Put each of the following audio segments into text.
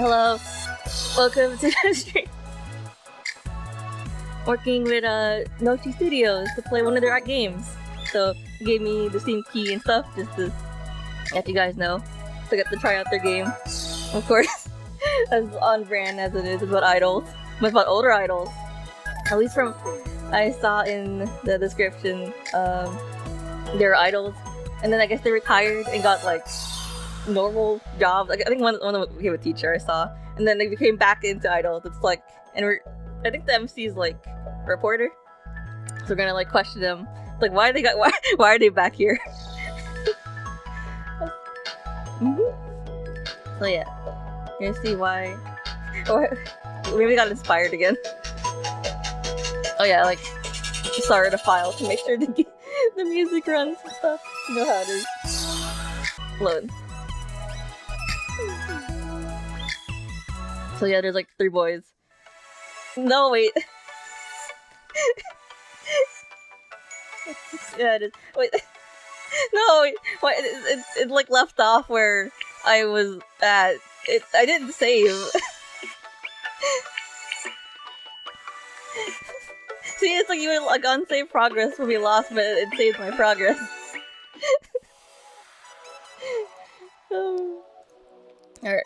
Hello, welcome to the stream. Working with Nochi Studios to play one of their games. So they gave me the Steam key and stuff just to let you guys know. So I got to try out their game. Of course, as on brand as it is about idols, but about older idols. At least from I saw in the description, they're idols, and then I guess they retired and got like normal jobs. Like I think one of them became a teacher I saw, and then they became back into idols. It's like, and I think the MC is like a reporter, so we're gonna like question them, like why are they back here? So yeah, you're gonna see why. Or maybe they got inspired again. Oh yeah, like started a file to make sure the music runs and stuff. You know how it is. Load. So yeah, there's like 3 boys. No, wait. Yeah, it is. Wait. No, wait. Wait, it like left off where I was at. I didn't save. See, it's like even like unsaved progress will be lost, but it saves my progress. Alright.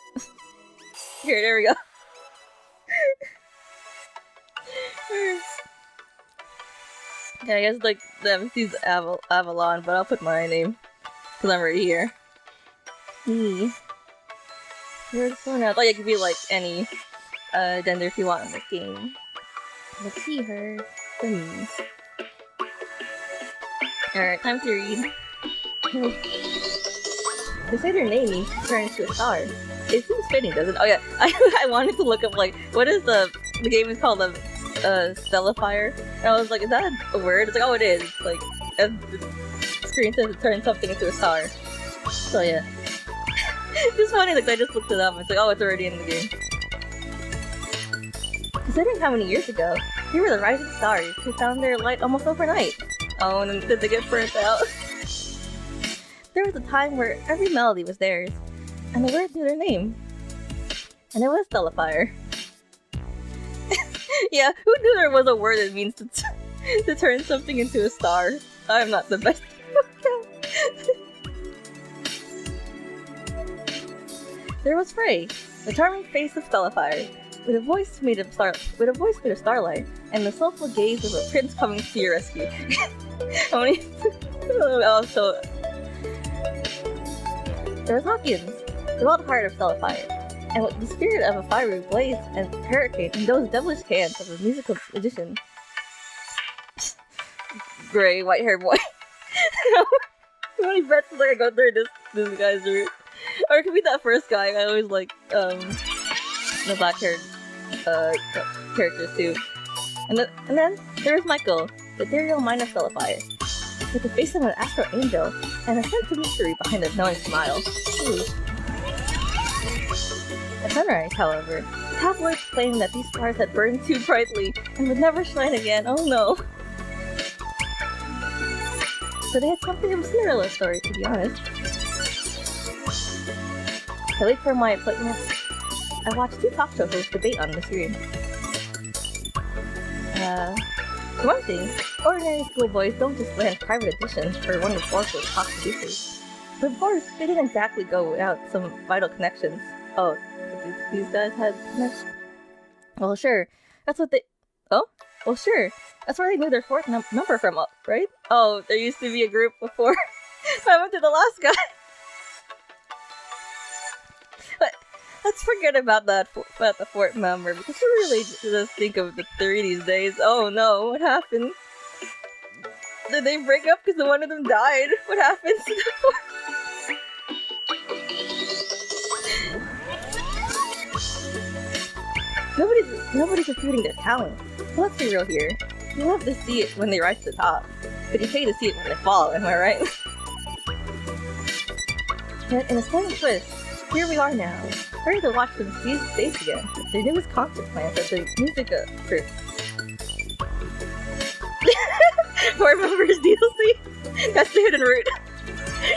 Here, there we go. Okay, I guess like the MC's Avalon, but I'll put my name because I'm right here. Me. Here's someone else. Like it could be like any gender if you want in this game. Let's see her. For me. Alright, time to read. They say their name means turn into a star. It seems fitting, doesn't it? Oh yeah, I wanted to look up like, what is the game is called, the Stellifier? And I was like, is that a word? It's like, oh it is. It's like, the screen says it turns something into a star. So yeah. It's funny, like I just looked it up and it's like, oh it's already in the game. Considering how many years ago, they were the rising stars who found their light almost overnight. Oh, and then did they get burnt out? There was a time where every melody was theirs, and the words knew their name. And it was Stellifier. Yeah, who knew there was a word that means to turn something into a star? I'm not the best. There was Frey, the charming face of Stellifier, with a voice made of starlight, and the soulful gaze of a prince coming to your rescue. Also, there was Hawkins, the wild heart of Stellifier, and with the spirit of a fiery blaze and hurricane in those devilish hands of a musical magician. Gray, white-haired boy. How many breaths did I go through this guy's route? Or it could be that first guy. I always like the black-haired characters too. And then there's Michael, the ethereal mind of Stellifier, with the face of an astral angel and a sense of mystery behind a knowing smile. Ooh. At sunrise, however, tabloids claimed that these stars had burned too brightly and would never shine again. Oh no! So they had something of a Cinderella story, to be honest. I wait for my appointment. I watched 2 talk show hosts debate on the screen. For one thing, ordinary schoolboys don't just land private editions for one of Oracle's top producers. But of course, they didn't exactly go without some vital connections. Oh, these guys had connections? Well, sure. That's what they... Oh? Well, sure. That's where they knew their 4th number from, right? Oh, there used to be a group before I went to the last guy. But let's forget about the 4th member, because we really just think of the 3 these days. Oh no, what happened? Did they break up because one of them died? What happens to the 4th? Nobody's refuting their talent. But let's be real here. You love to see it when they rise to the top, but you hate to see it when they fall, am I right? Yet in a stunning twist, here we are now, ready to watch them seize the stage again, their newest concert plans at the music group. 4 members DLC? That's the hidden route.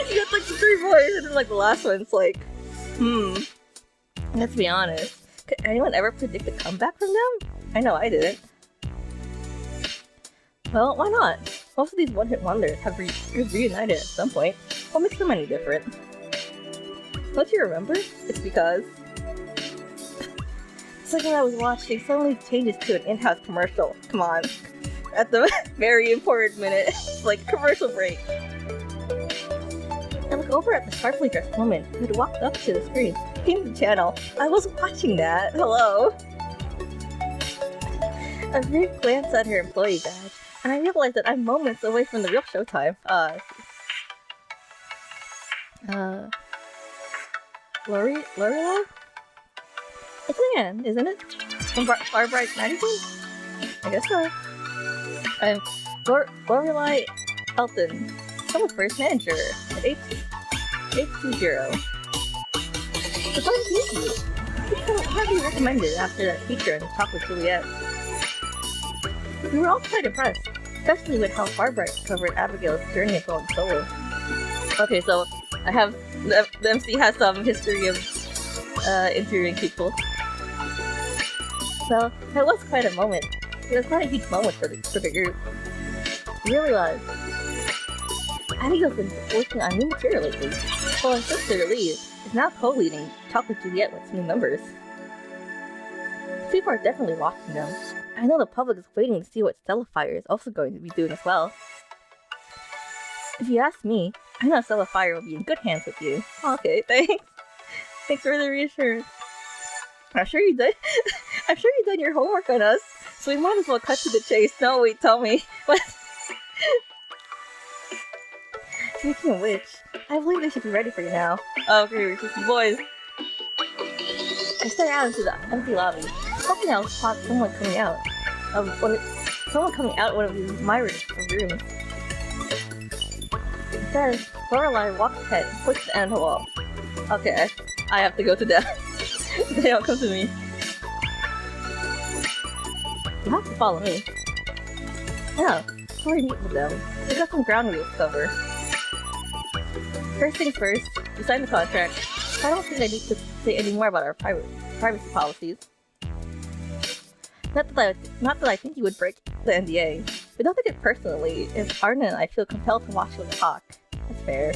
You got like the 3 boys, and then like the last one's like, Let's be honest. Could anyone ever predict a comeback from them? I know I didn't. Well, why not? Most of these one-hit wonders have reunited at some point. What makes them any different? Don't you remember? It's because... the second I was watching, suddenly changes to an in-house commercial. Come on. At the very important minute. It's like a commercial break. I look over at the sharply dressed woman who had walked up to the screen, came to the channel. I was watching that. Hello. A brief glance at her employee badge, and I realized that I'm moments away from the real showtime. Lorelai? It's Anne, isn't it? From Farbright Magazine? I guess so. I'm Lorelai Elton, Stellifier manager at 820. It's nice to meet you. It's highly recommended after that feature in Talk with Juliet. We were all quite impressed, especially with how Farbright covered Abigail's journey of going solo. Okay, so I have the MC has some history of interviewing people. So that was quite a moment. It was quite a huge moment for the group. It really was. Abigail's been working on new material lately, while her sister Lee is now co-leading Talk with Juliet with new members. People are definitely watching them. I know the public is waiting to see what Stellifier is also going to be doing as well. If you ask me, I know Stellifier will be in good hands with you. Okay, thanks. Thanks for the reassurance. I'm sure you did. I'm sure you done your homework on us, so we might as well cut to the chase. No, wait, tell me. What? Speaking of which, I believe they should be ready for you now. Okay, we're just boys. I stare out into the empty lobby, hoping I'll spot someone coming out of one of these rooms. Instead, Lorelai walks ahead and pushes the end of the wall. Okay, I have to go to them. They don't come to me. You have to follow me. Oh, before we meet with them, we got some ground rules to cover. First things first, we signed the contract. I don't think I need to say any more about our privacy policies. Not that I think you would break the NDA, but don't take it personally if Arden and I feel compelled to watch you talk. That's fair.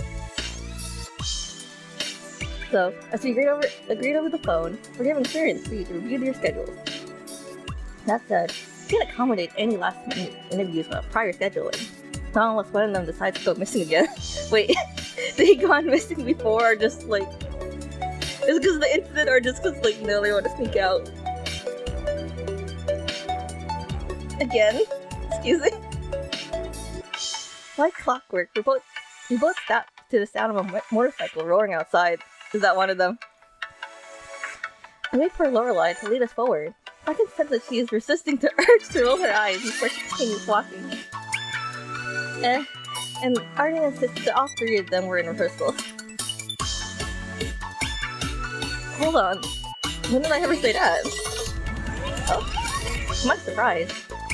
So, as we agreed over the phone, we're giving clearance for you to review your schedules. That said, you can't accommodate any last-minute interviews about prior scheduling. Not unless one of them decides to go missing again. Wait, they gone missing before, or just like... Is it because of the incident, or just because, like, you know, they want to sneak out? Again? Excuse me? Like clockwork, we both stopped to the sound of a motorcycle roaring outside. Is that one of them? I wait for Lorelai to lead us forward. I can sense that she is resisting the urge to roll her eyes before she continues walking. And Arden insists that all three of them were in rehearsal. Hold on. When did I ever say that? Oh? To my surprise,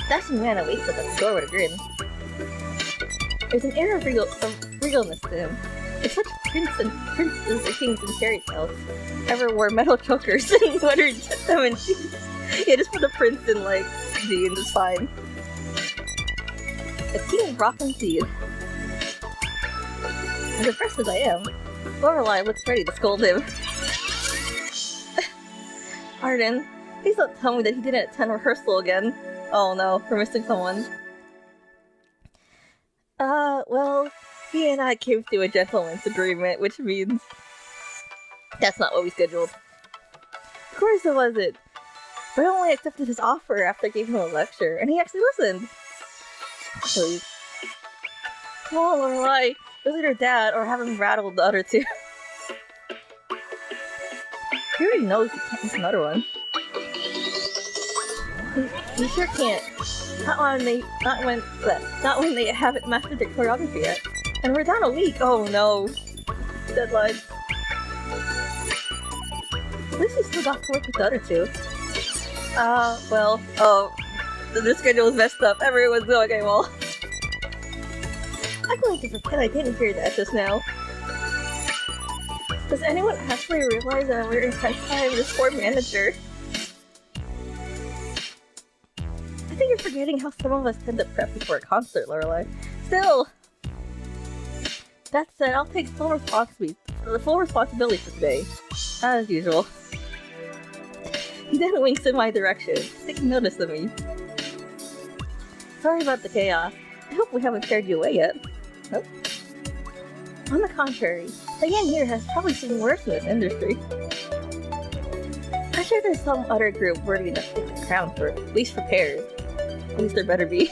dashing man awaits us at the door with a grin. There's an air of regalness to him. If such princes and kings and fairy tales ever wore metal chokers and glittered diamond jeans. Yeah, just put the prince in, like, jeans, it's fine. A king of rock and seed. As impressed as I am, Lorelai looks ready to scold him. Arden, please don't tell me that he didn't attend rehearsal again. Oh no, we're missing someone. Well, he and I came to a gentleman's agreement, which means that's not what we scheduled. Of course it wasn't. But I only accepted his offer after I gave him a lecture, and he actually listened. Please. Come on, Lorelai. Was it her dad, or have him rattled the other two? He already knows he can't miss another one. He sure can't. Not when they haven't mastered their choreography yet. And we're down a week. Oh no. Deadline. At least he still got to work with the other two. The schedule was messed up. Everyone's going, okay, well. I'm going to pretend I didn't hear that just now. Does anyone actually realize that we're intensifying this poor manager? I think you're forgetting how some of us tend to prep before a concert, Lorelai. Still! That said, I'll take full responsibility for today. As usual. He then winks in my direction, taking notice of me. Sorry about the chaos. I hope we haven't scared you away yet. Nope. On the contrary, Diane here has probably seen worse in this industry. I'm sure there's some other group worthy enough to take the crown for at least repairs. At least there better be.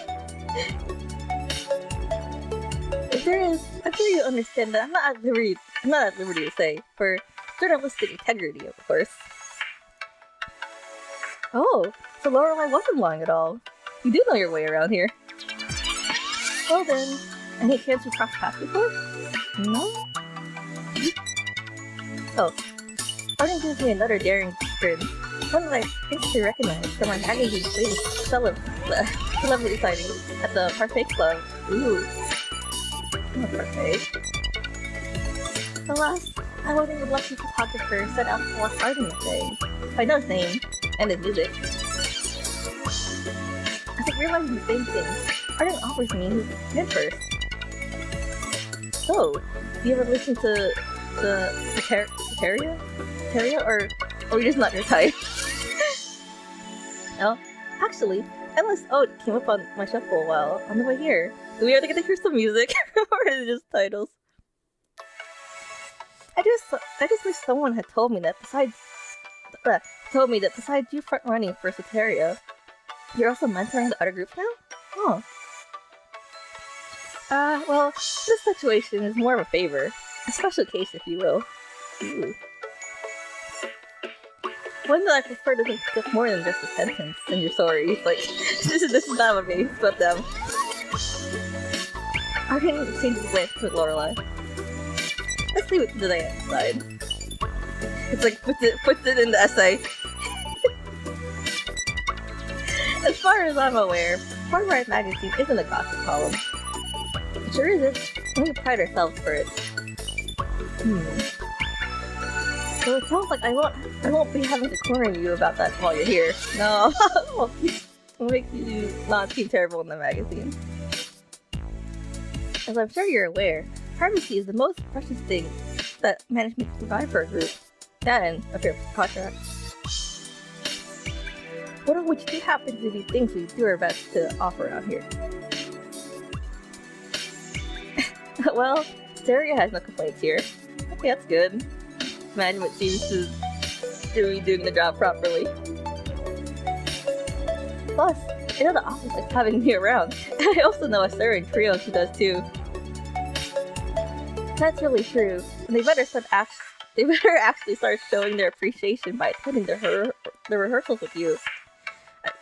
If there is, I'm sure you understand that I'm not at liberty to say, for journalistic integrity, of course. Oh, so Lorelai wasn't lying at all. You do know your way around here. Well then, any chance we crossed paths before? No? Oh, Arden gives me another daring grin, one that I instantly recognize from my magazine's latest celebrity sighting at the Parfait Club. Ooh. I'm a parfait. Alas, I wasn't the lucky photographer set out to watch Arden that day. I know his name, and his music. As I realized the same thing, Arden offers me his hit first. So, do you ever listen to Soteria? Or you're just not your type? Oh, actually, Endless Ode came up on my shuffle while on the way here. Do we ever get to hear some music? Or is it just titles? I just wish someone had told me that besides you front running for Soteria, you're also mentoring the other groups now? Oh. Well, this situation is more of a favor. A special case, if you will. Ooh. One that I prefer to think of more than just a sentence, and you're sorry. Like, this is not about me, it's about them. Arden changes glance to Lorelai. Let's leave it to the Diane side. It's like, puts it in the essay. As far as I'm aware, Hard Ride magazine isn't a gossip column. It sure isn't. We pride ourselves for it. So it sounds like I won't be having to corner you about that while you're here. No, I'll make you not seem terrible in the magazine. As I'm sure you're aware, privacy is the most precious thing that management can provide for a group. That and a fair contract. One of which do happen to be things we do our best to offer out here. Well, Stellifier has no complaints here. Okay, that's good. Management seems to be doing the job properly. Plus, I know the office likes having me around. I also know a certain trio who does too. That's really true, and they better actually start showing their appreciation by attending the rehearsals with you.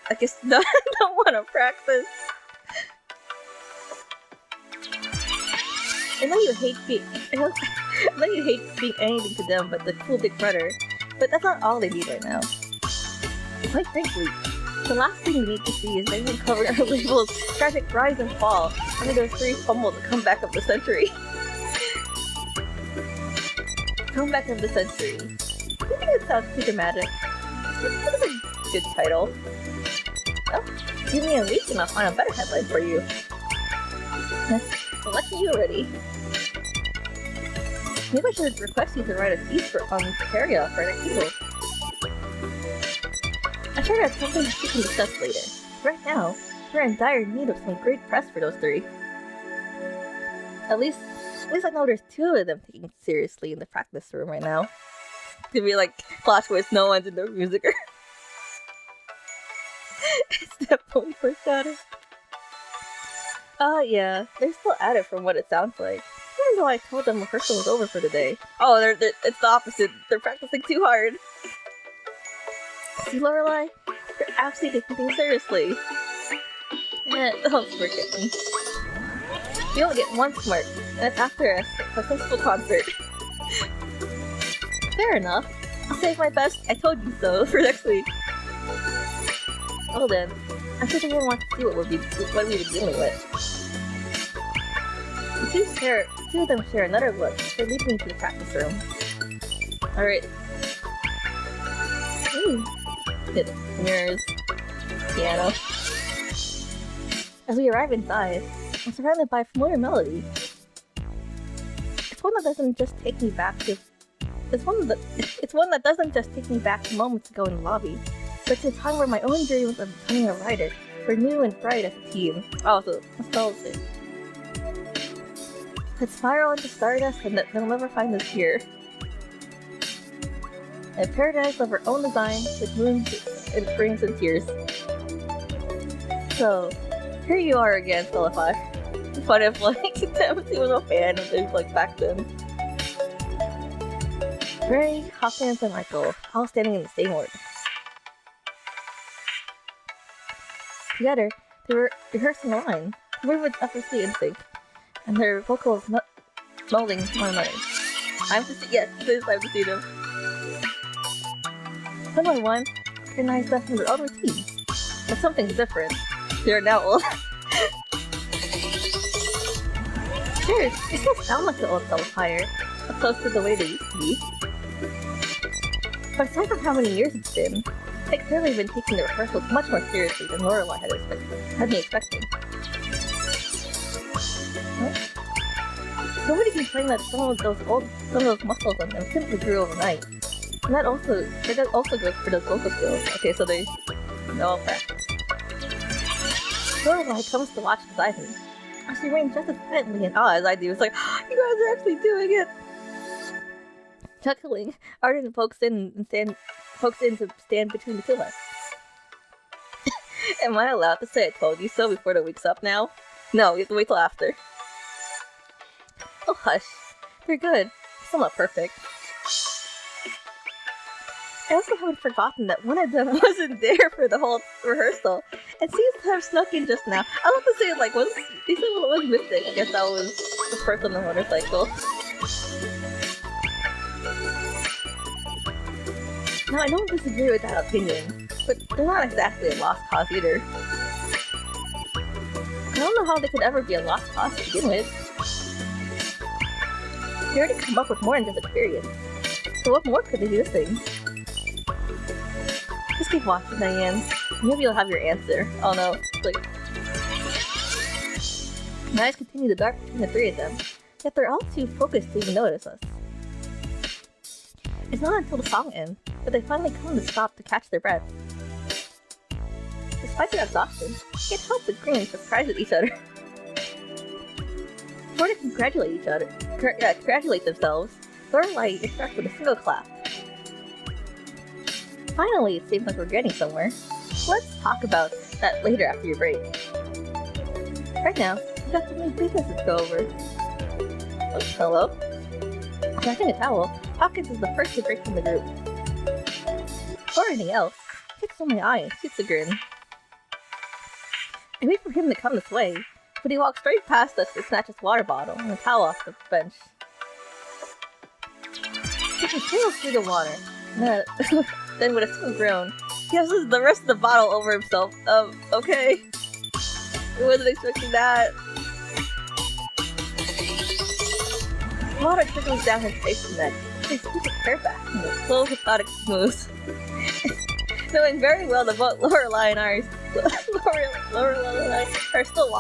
I guess I don't want to practice. I know you hate being anything to them but the cool big brother, but that's not all they need right now. Quite frankly, the last thing we need to see is anyone covering our label's tragic rise and fall under those three fumbles to come back of the century. Comeback of the century. I think it sounds too dramatic. It's a good title. Oh, give me a week and I'll find a better headline for you. Well, lucky you already. Maybe I should request you to write a piece on Soteria for next eagle. I'm sure that's something we can discuss later. Right now, we're in dire need of some great press for those three. At least I know there's two of them taking it seriously in the practice room right now. To be like, plot twist, no one's in the music room. It's definitely foreshadowing. Yeah, they're still at it from what it sounds like. Even though I told them rehearsal was over for the day. Oh, it's the opposite. They're practicing too hard. See, Lorelai? They're actually taking things seriously. Don't forget me. You only get one smirk, and it's after a successful concert. Fair enough. I'll save my best I told you so for next week. Well then, I'm sure they want to see what we've been dealing with. The two of them share another look. They're leading me to the practice room. Alright. Ooh. Hit mirrors. Piano. As we arrive inside, I'm surrounded by a familiar melody. It's one that doesn't just take me back to It's one that doesn't just take me back to moments ago in the lobby, but to a time where my own dreams of becoming a writer were new and bright as a teen. Oh, so nostalgic. Let's spiral into stardust and they'll never find us here. A paradise of our own design with moons and springs and tears. So, here you are again, Stellifier. What if, like, Timothy was a fan of things like back then. Ray, Hawkins, and Michael, all standing in the same order. Together, they were rehearsing a line, the movements effortlessly in sync, and their vocals melding one another. I'm to see, yes, this is time to see them. One by one, recognized them from their own routine, but something's different. They are now old. Sure, they still sound like the old Stellifier, but close to the way they used to be. But aside from how many years it's been, they've clearly been taking the rehearsals much more seriously than Lorelai had been expecting. Huh? Nobody can claim that some of those muscles on them simply grew overnight. And that also goes for those vocal skills. Okay, so they all practice. Lorelai comes to watch beside me. She remains just as quietly in awe as I do. It's like, you guys are actually doing it! Chuckling, Arden pokes in to stand between the two of us. Am I allowed to say I told you so before the week's up now? No, you have to wait till after. Oh hush. They're good. Still not perfect. I also haven't forgotten that one of them wasn't there for the whole rehearsal, and seems to have snuck in just now. I love to say, like, they said what was missing. I guess that was the person on the motorcycle. Now, I don't disagree with that opinion, but they're not exactly a lost cause either. I don't know how they could ever be a lost cause to begin with. They already come up with more than just experience, so what more could they be missing? Just keep watching, Diane. Maybe you'll have your answer. Oh no, it's like... My eyes continue to dart between the three of them, yet they're all too focused to even notice us. It's not until the song ends that they finally come to stop to catch their breath. Despite their exhaustion, they can't help but grin and surprise at each other. Before they congratulate themselves, Lorelai interacts with a single clap. Finally, it seems like we're getting somewhere. Let's talk about that later after your break. Right now, we've got so many businesses to go over. Oh, hello? Catching a towel, Hawkins is the first to break from the group. Before anything else, he fixes on my eye and shoots a grin. I wait for him to come this way, but he walks straight past us to snatch his water bottle and a towel off the bench. He sails through the water, then with a single groan, he has the rest of the bottle over himself. Okay. I wasn't expecting that. Water trickles down his face and neck. He scoops his hair back in a slow, methodic moves. Knowing very well that both Lorelai and I are still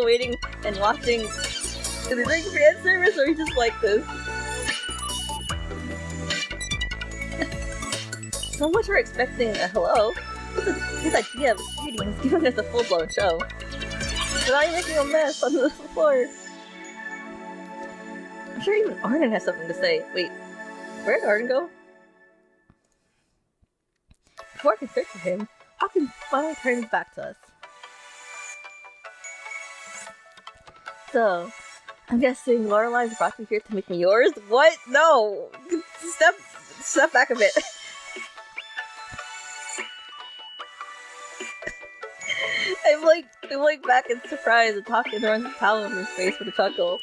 waiting and watching. Is he doing fan service or is he just like this? So much for expecting a hello. His idea of greeting is giving us a full-blown show. But now you're making a mess on the floor. I'm sure even Arden has something to say. Wait, where did Arden go? Before I can search for him, Hawkins finally turns back to us. So, I'm guessing Lorelai's brought you here to make me yours? What? No! Step back a bit. I'm like back in surprise and talking to runs the towel over his face with a chuckle.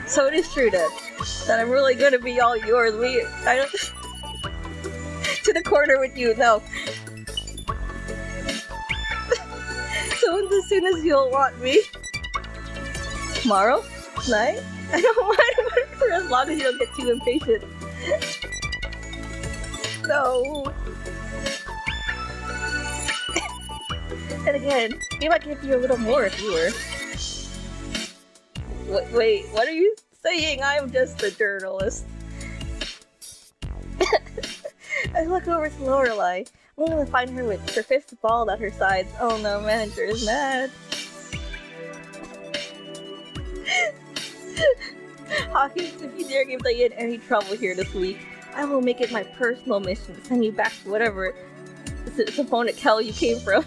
So it is true then, that I'm really gonna be all yours. I don't to the corner with you, no. So as soon as you'll want me. Tomorrow? Night? I don't mind for as long as you don't get too impatient. No. And again, he might give you a little more if you were. Wait, what are you saying? I'm just a journalist. I look over to Lorelei, only to find her with her fist balled at her sides. Oh no, manager is mad. Hawkins, if you dare give Diane any trouble here this week, I will make it my personal mission to send you back to whatever symphonic hell you came from.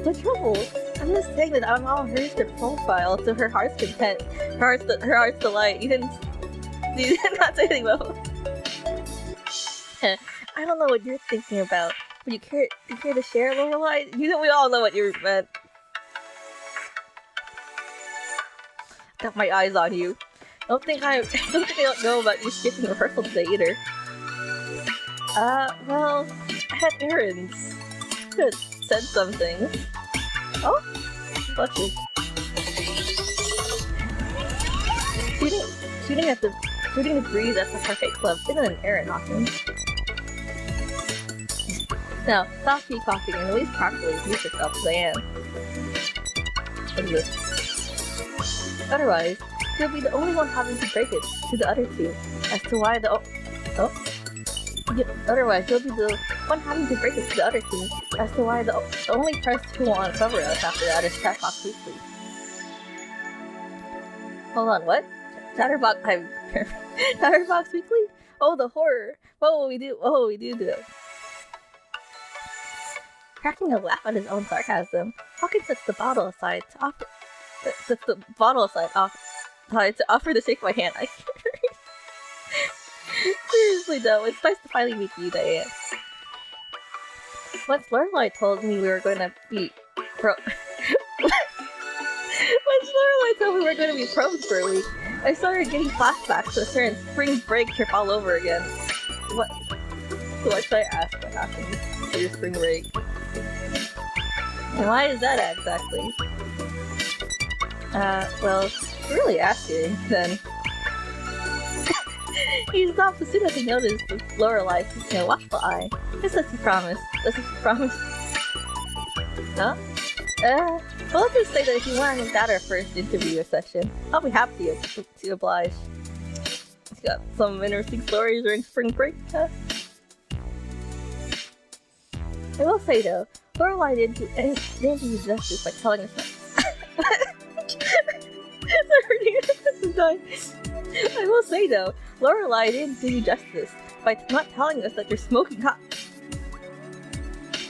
What trouble? I'm just saying that I'm all hers to profile to her heart's content, her heart's delight. You did not say anything about. I don't know what you're thinking about, but you care to share, Lorelei? We all know what you meant. Got my eyes on you. I don't think I don't know about you skipping rehearsal today either. Well, I had errands. Could have said something. Oh, bless you. Shooting the breeze at the parfait club isn't an errand, Hawkins. Now, stop peacocking and at least properly introduce yourself to Diane. What is this? Otherwise, you'll be the only one having to break it to the other two as to why the Otherwise, you'll be the one having to break it to the other two as to why the only person who will uncover us after that is Chatterbox Weekly. Hold on, what? Chatterbox Weekly? Oh, the horror! What will we do? What will we do to it? Cracking a laugh at his own sarcasm, Hawkins sets the bottle aside to offer. To offer to shake my hand. I can't read. Seriously though, it's nice to finally meet you, Diane. Once Lorelei told me we were going to be pros for a week, I started getting flashbacks to a certain spring break trip all over again. What should I ask what happened for your spring break? And why is that exactly? Well, really asking, then. He stopped as soon as he noticed Lorelei keeping a watchful eye. This is a promise. Huh? Well, let's just say that if you want to make that our first interview session, I'll be happy to oblige. He's got some interesting stories during spring break, huh? I will say though, Lorelei didn't do you justice by telling us that. I will say though, Lorelei didn't do you justice by not telling us that you're smoking hot.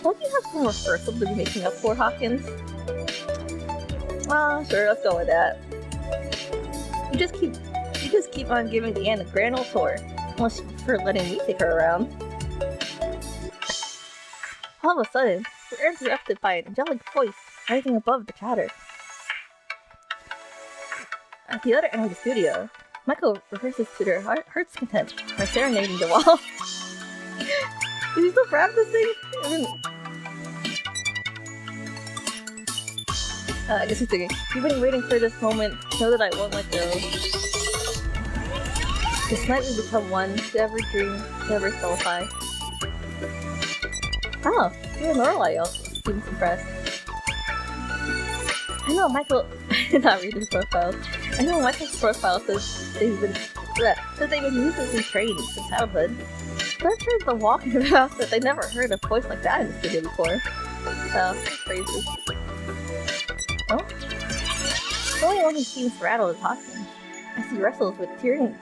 Don't you have some rehearsal to be making up for, Hawkins? Sure, let's go with that. You just keep on giving Diane a grand old tour, unless you prefer letting me take her around. All of a sudden, we're interrupted by an angelic voice rising above the chatter. At the other end of the studio, Michael rehearses to their heart's content by serenading the wall. Is he still practicing? I guess he's thinking, you've been waiting for this moment, know that I won't let go. This night we become one, to ever dream, to ever Stellify. Oh, even Lorelei also seems impressed. I know Michael. I did not read his profile. I know Michael's profile says they've been musically trained since childhood. But I've heard them walking about that they never heard a voice like that in the studio before. So, that's crazy. Oh? The only one who seems rattled is Hawkins, as he wrestles with tearing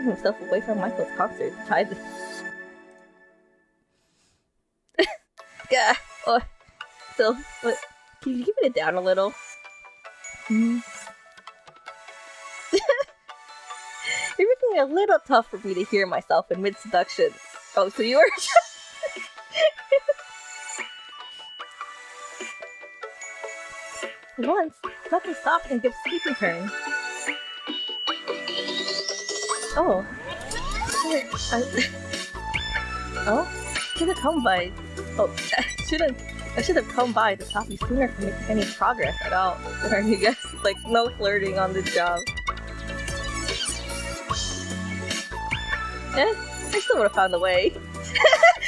himself away from Michael's concert to try to. Yeah. Oh. So, what? Can you keep it down a little? You're making it a little tough for me to hear myself in mid-seduction. Oh, so you are. At once, Michael stops and gives speaking turn. Oh. Oh? Should've come by. Oh, should've I should have come by to stop you sooner from making any progress at all. Or you guys, like, no flirting on the job. Eh, I still would have found a way.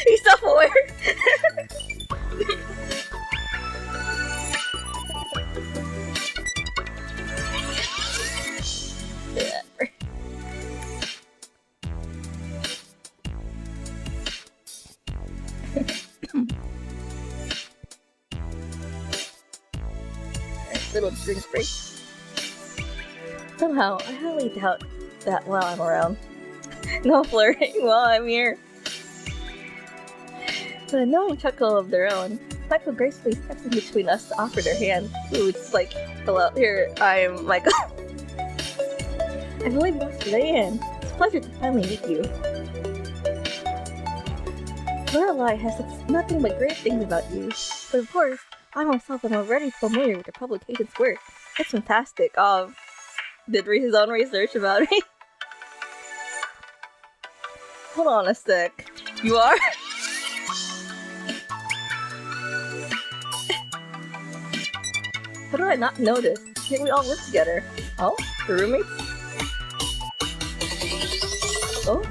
He's self-aware. Little drink break. Somehow, I highly doubt that while I'm around. No flirting while I'm here. With a knowing chuckle of their own, Michael gracefully steps in between us to offer their hand. Ooh, it's like, hello, here, I'm Michael. I believe Nochi Studios. It's a pleasure to finally meet you. Lorelei has said nothing but great things about you, but of course, I myself am already familiar with your publication's work. It's fantastic. Did his own research about me. Hold on a sec. You are? How do I not know this? Can't we all live together? Oh? The roommates? Oh?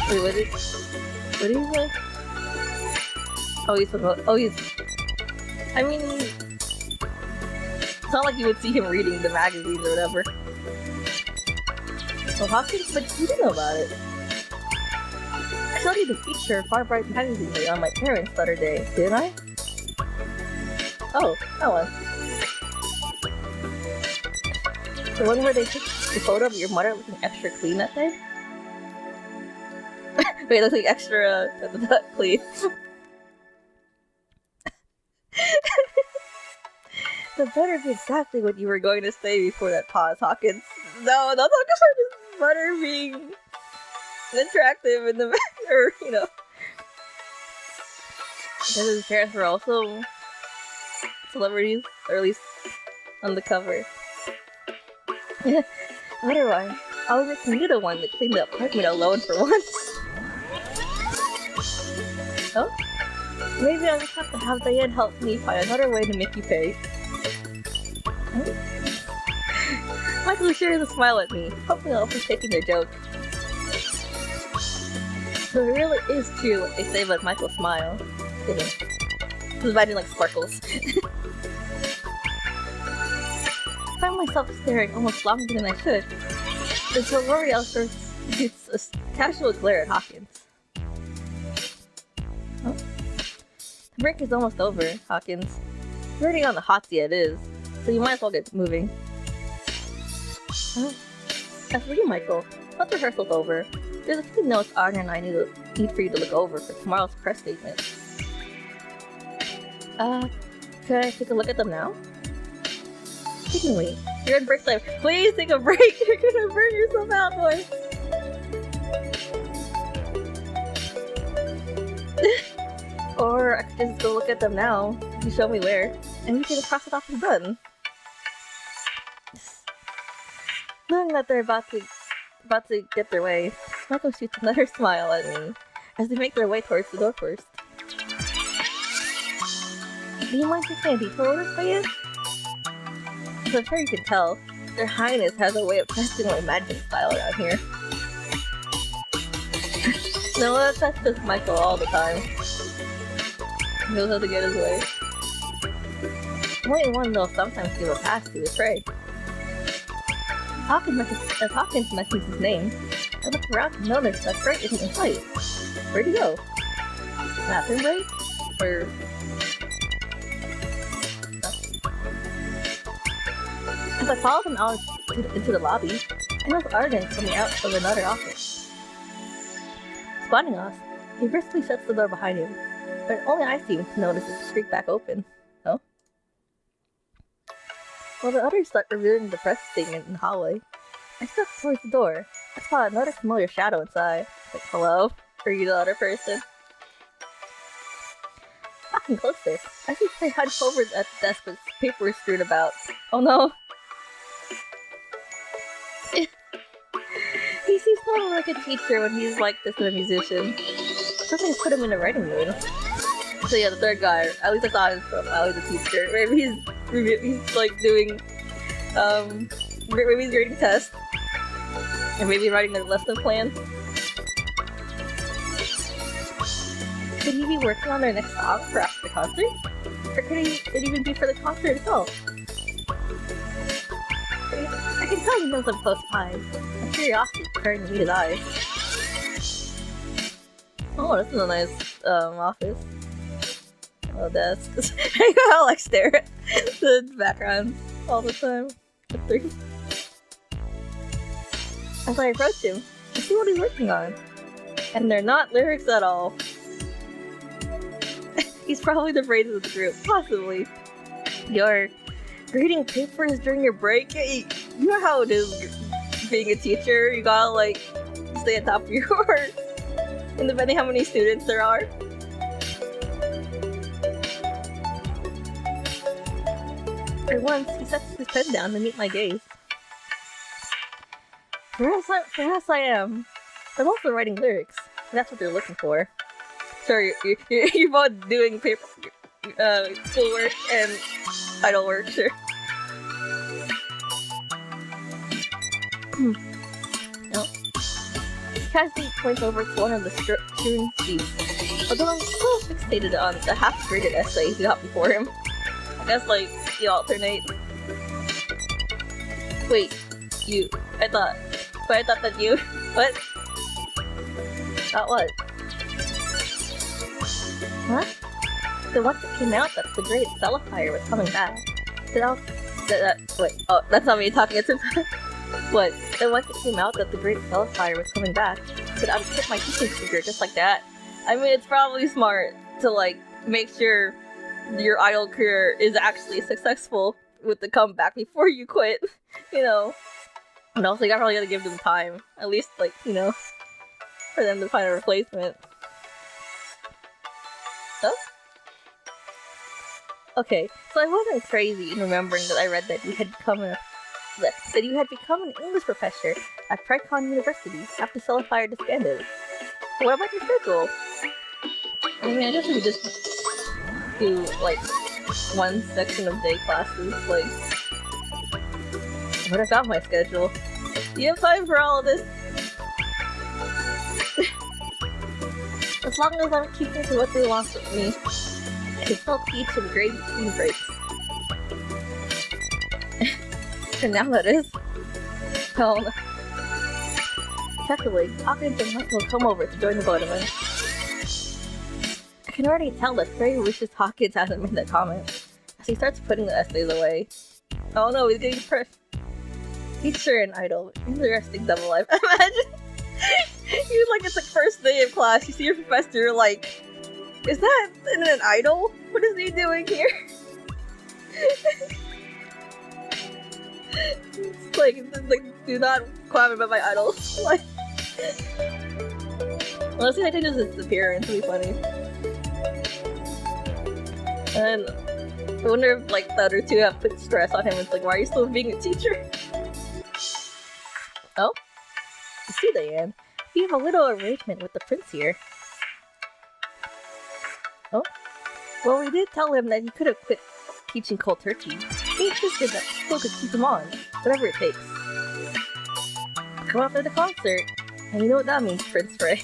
Wait, what did he say? Oh, he's... I mean... It's not like you would see him reading the magazines or whatever. Well, Hawkins, but you didn't know about it. I showed you the feature of Far Bright magazine on my parents' the other day, didn't I? Oh, that one. The one where they took the photo of your mother looking extra clean that day? Wait, looking extra clean. That better be exactly what you were going to say before that pause, Hawkins. No, don't talk about his mother being attractive in the or, you know. Because his parents were also celebrities, or at least on the cover. Otherwise, I was making you the one that cleaned the apartment alone for once. Oh? Maybe I'll just have to have Diane help me find another way to make you pay. Oh? Michael shares a smile at me, hoping I'll be taking their joke. So it really is true what they say about Michael's smile. Kidding. I was imagining like sparkles. I find myself staring almost longer than I should. Until L'Oreal shoots a casual glare at Hawkins. Oh? The break is almost over, Hawkins. You're already on the hot seat it is, so you might as well get moving. Huh? As for you, Michael, once rehearsal's over, there's a few notes Arne and I need for you to look over for tomorrow's press statement. Can I take a look at them now? Secondly, you're in break time. Please take a break! You're gonna burn yourself out, boy! Or I could just go look at them now, if you show me where, and we can cross it off as done. Knowing that they're about to get their way, Michael shoots another smile at me as they make their way towards the door first. Do you mind taking a detour order for you? So I'm sure you can tell, Their Highness has a way of testing my magic style around here. No, that's just Michael all the time. He knows how to get his way. Only one they'll sometimes give a pass to is Trey. As Hawkins mentions his name, I look around to notice that Trey isn't in sight. Where'd he go? Bathroom break? Or... As I follow him out into the lobby, I notice Arden coming out of another office. Spotting us, he briskly shuts the door behind him, but only I seem to notice it creak back open. Oh? While the others start reviewing the press statement in the hallway, I step towards the door. I spot another familiar shadow inside. Like, hello? Are you the other person? Walking closer, I see Trey hunched over at the desk with papers strewn about. Oh no! He seems more like a teacher when he's like this than a musician. Something's put him in a writing mood. So yeah, the third guy, at least I thought his profile was a teacher. Maybe he's like doing, maybe he's grading tests. Or maybe writing their lesson plan. Could he be working on their next song for after the concert? Or could it even be for the concert itself? I can tell he knows I'm close by. My curiosity is starting to meet his eyes. Oh, this is a nice office. Oh, desk. I'll like stare at the background all the time. As I approach him, I see what he's working on. And they're not lyrics at all. He's probably the brains of the group, possibly. You're grading papers during your break? Hey, you know how it is being a teacher? You gotta like stay on top of your work. And depending how many students there are. For once, he sets his pen down to meet my gaze. Perhaps I am. I'm also writing lyrics. And that's what they're looking for. Sure, you're both doing paper, schoolwork and idol work, sure. No. Cassie points over to one of the student seats. Although I'm so fixated on the half-graded essays you got before him. I guess, like, you alternate. Wait, you. I thought that you. What? What? Huh? Then once it came out that the great Stellifier was coming back, wait, oh, that's not me talking, it's what? Then once it came out that the great Stellifier was coming back, that I would quit my teaching career just like that. I mean, it's probably smart to, like, make sure your idol career is actually successful with the comeback before you quit, you know. And also, you probably gotta give them time, at least, like, you know, for them to find a replacement. Oh? Okay, so I wasn't crazy in remembering that I read that you had become an English professor at Tricon University after Stellifier disbanded. But what about your schedule? I mean, I guess we could just do, like, one section of day classes, like... What about my schedule? Do you have time for all of this? As long as I'm keeping to what they want from me, I can still teach and grade between breaks. And now that is... Oh no. Chuckling, Hawkins and Michael come over to join the tournament. I can already tell that Trey wishes Hawkins hasn't made that comment, as he starts putting the essays away. Oh no, he's getting first. Teacher and idol. Interesting double life. Imagine! You're like, it's like first day of class, you see your professor, you're like, is that an idol? What is he doing here? It's like, do not comment about my idol. Like, unless I think just his appearance would be funny. And I wonder if like the other two have put stress on him. It's like, why are you still being a teacher? Oh? You see, Diane, we have a little arrangement with the prince here. Oh? Well, we did tell him that he could have quit teaching cold turkey. He insisted that we still could keep him on, whatever it takes. Come after the concert, and you know what that means, Prince Frey.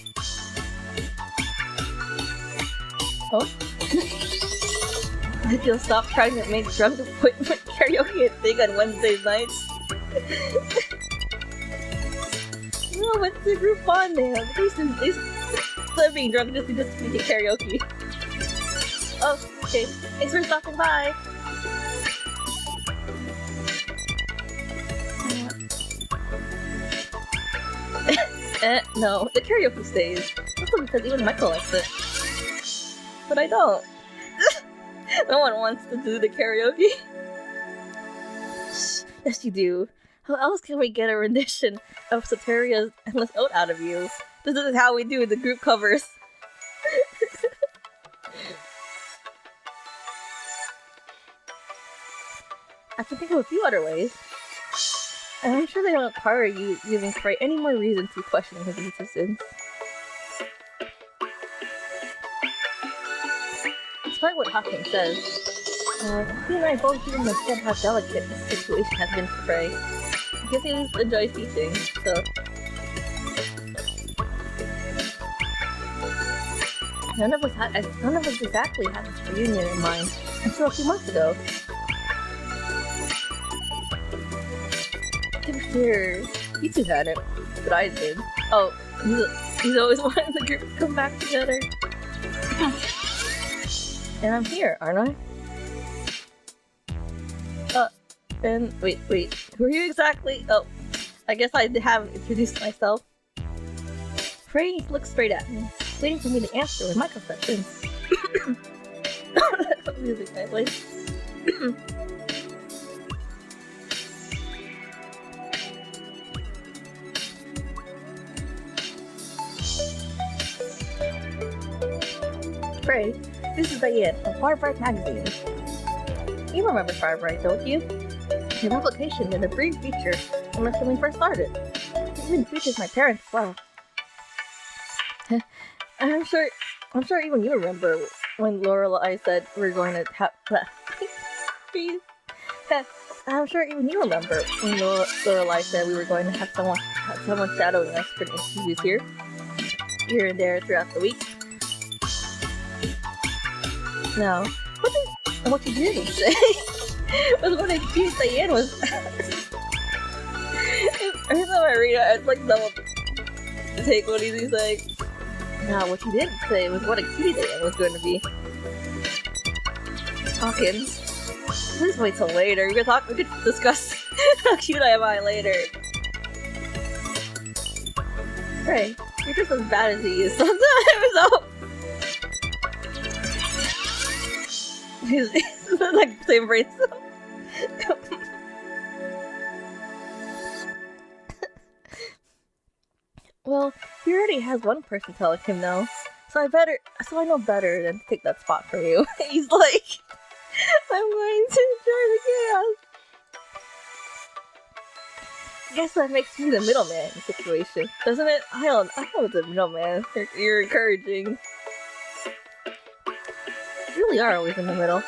Oh? Did you stop trying to make drunk appointment karaoke a thing on Wednesday nights? No, it's the group bonding. At least instead of being drunk, just making karaoke. Oh, okay. Thanks for stopping by. No, the karaoke stays. Also because even Michael likes it. But I don't. No one wants to do the karaoke. Yes, you do. How else can we get a rendition of Soteria's Endless Ode out of you? This is how we do the group covers. I can think of a few other ways. And I'm sure they don't require you giving Frey any more reason to question his existence. Despite what Hawking says, he and I both do understand how delicate this situation has been for Frey. I guess he at least enjoys teaching, so... None of us exactly had this reunion in mind until a few months ago. To be fair, you two had it, but I did. Oh, he's always wanted the group to come back together. And I'm here, aren't I? And wait, who are you exactly? Oh, I guess I haven't introduced myself. Frey looked straight at me, waiting for me to answer with microseconds. Music I like. Frey, this is Diane from Firebright magazine. You remember Firebright, don't you? Your application did a brief feature when we first started. It even features my parents as well. I'm sure even you remember when Lorelai said we're going to have. I'm sure even you remember when Lorelai said we were going to have someone shadowing us for interviews here and there throughout the week. No, what you didn't say was what I confused Diane was. Every time I read it, it's like double take what he's saying. No, what you didn't say was what a chibi-diane was going to be. Hawkins, please wait till later. We could discuss how cute I am later. Frey, you're just as bad as he is sometimes. Oh. He's like same brain cell. Well, he already has one person telling him no, so I know better than to take that spot for you. He's like, I'm going to enjoy the chaos. I guess that makes me the middleman in the situation, doesn't it? I don't know the middleman. You're encouraging. You really are always in the middle.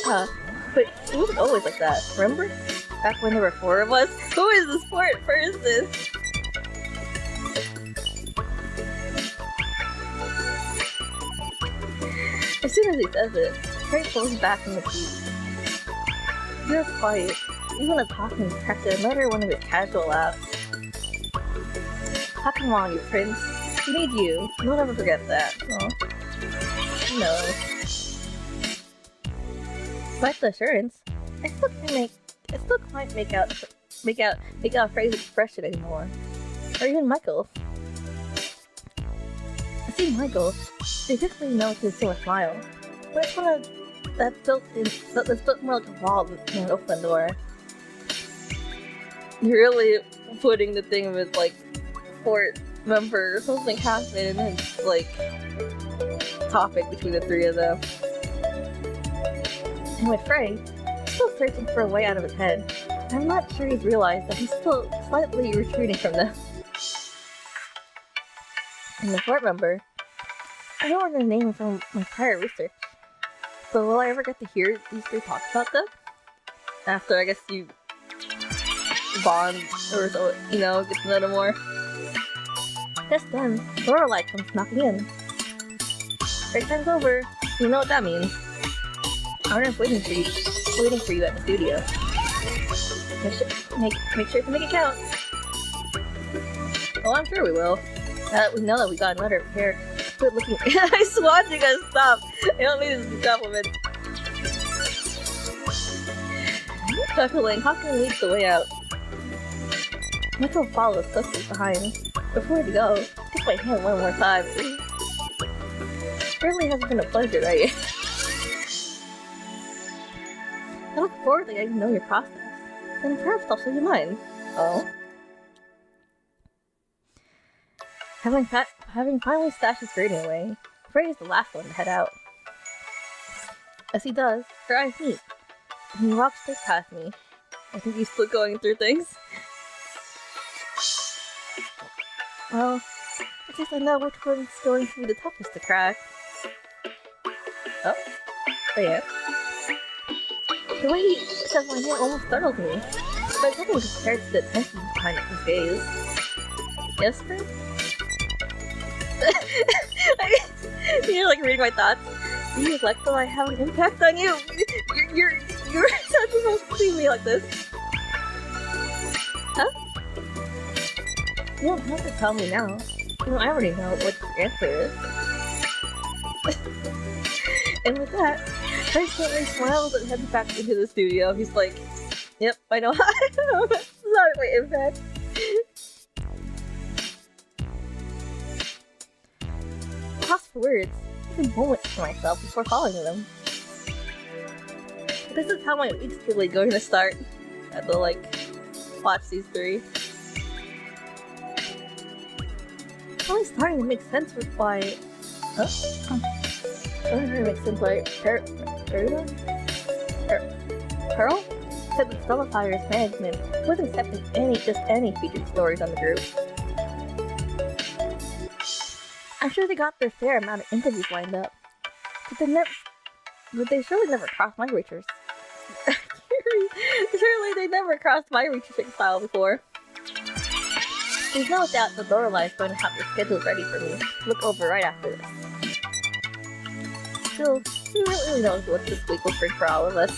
But it wasn't always like that, remember? Back when there were 4 of us? Who is the sport person? As soon as he says it, Frey pulls back in the seat. You're quiet, even as Hawkins cracked another one of his casual laughs. How come on, you prince? We need you. Don't ever forget that. Oh. No. Despite the assurance, I still can't make out Frey's expression anymore. Or even Michael's. I see Michael. They definitely know to see a smile. But it's one that's built more like a wall than an open door. You're really putting the thing with like 4 members, something happened, and it's like topic between the 3 of them. And with Frey, he's still searching for a way out of his head. I'm not sure he's realized that he's still slightly retreating from them. And the 4th member, I don't know their name from my prior research. So will I ever get to hear these 3 talk about them? After, I guess, you bond, or so, you know, get to know them more. Just then, Lorelai comes knocking in. Break time's over. You know what that means. Arna's waiting for you at the studio. Make sure to make it count. Oh, I'm sure we will. We know that we got another pair. Good looking. I swat you guys. Stop. I don't need this compliment. Chuckling, Hawking leads the way out. Mitchell follows closely behind. Before we go, take my hand one more time. It really hasn't been a pleasure, right? I look forward to getting to know your process. And perhaps I'll show you mine. Oh? Having finally stashed his grading away, Frey is the last one to head out. As he does, our eyes meet, and he walks straight past me. I think he's still going through things. Well, I guess I know which one's going to be the toughest to crack. Oh, yeah. The way he says my name almost startles me. But nothing compared to the attention behind his gaze. Yes, sir? You're like reading my thoughts. Do you reflect that I have an impact on you? You're not supposed to see me like this. Huh? You don't have to tell me now. You know, I already know what the answer is. And with that, Prince gently smiles and heads back into the studio. He's like, yep, I know. That's not my impact. Lost for words. Even moments for myself before following them. This is how my week's really going to start. I have to like watch these three. It's only starting to make sense with why. Huh? It's only starting to make sense why Pearl said that Stellifier's management wasn't accepting any featured stories on the group. I'm sure they got their fair amount of interviews lined up, but they surely never crossed my research. Surely they never crossed my researching file before. There's no doubt that Lorelai is going to have their schedules ready for me to look over right after this. Still, who really knows what this week will bring for all of us?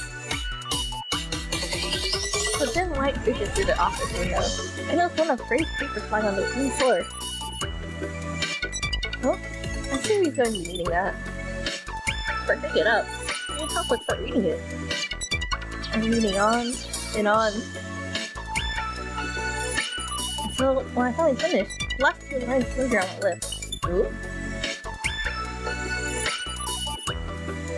So dim light reaches through the office window, and notes one of Frey's papers lying on the green floor. Oh, I'm sure he's going to be needing that. But pick it up. You can help but start reading it. I'm reading on and on. So when I finally finished, the last few lines linger on my lips. Ooh.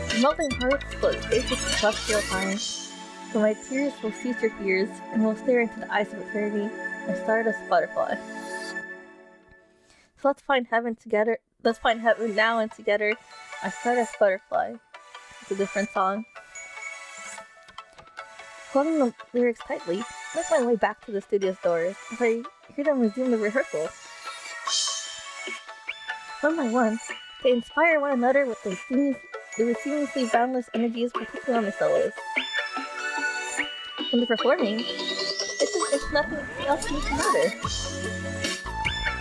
The melting heart floats basic celestial time. So my tears will cease your fears and will stare into the eyes of eternity, my stardust butterfly. So let's find heaven together. Let's find heaven now and together. My stardust butterfly. It's a different song. Holding the lyrics tightly, I make my way back to the studio's doors as I hear them resume the rehearsal. One by one, they inspire one another with their seamlessly boundless energies, particularly on the solos. When they're performing, it's as if nothing else seems to matter.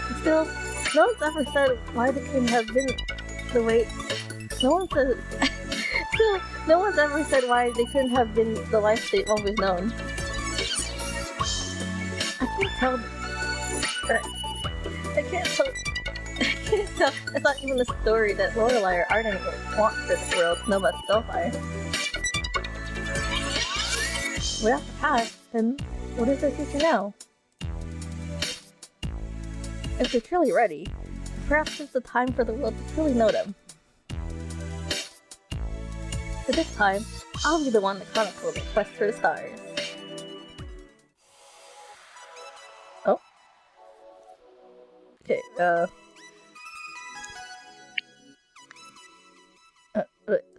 And still, no one's ever said why they couldn't have been the way. No one's ever said why they couldn't have been the life they've always known. I can't tell. It's not even the story that Lorelai or Arden want for the world to know about Stellifier. Without the past, then what is their future now? If they're truly ready, perhaps it's the time for the world to truly know them. But this time, I'll be the one to chronicle the quest for the stars. Oh? Okay,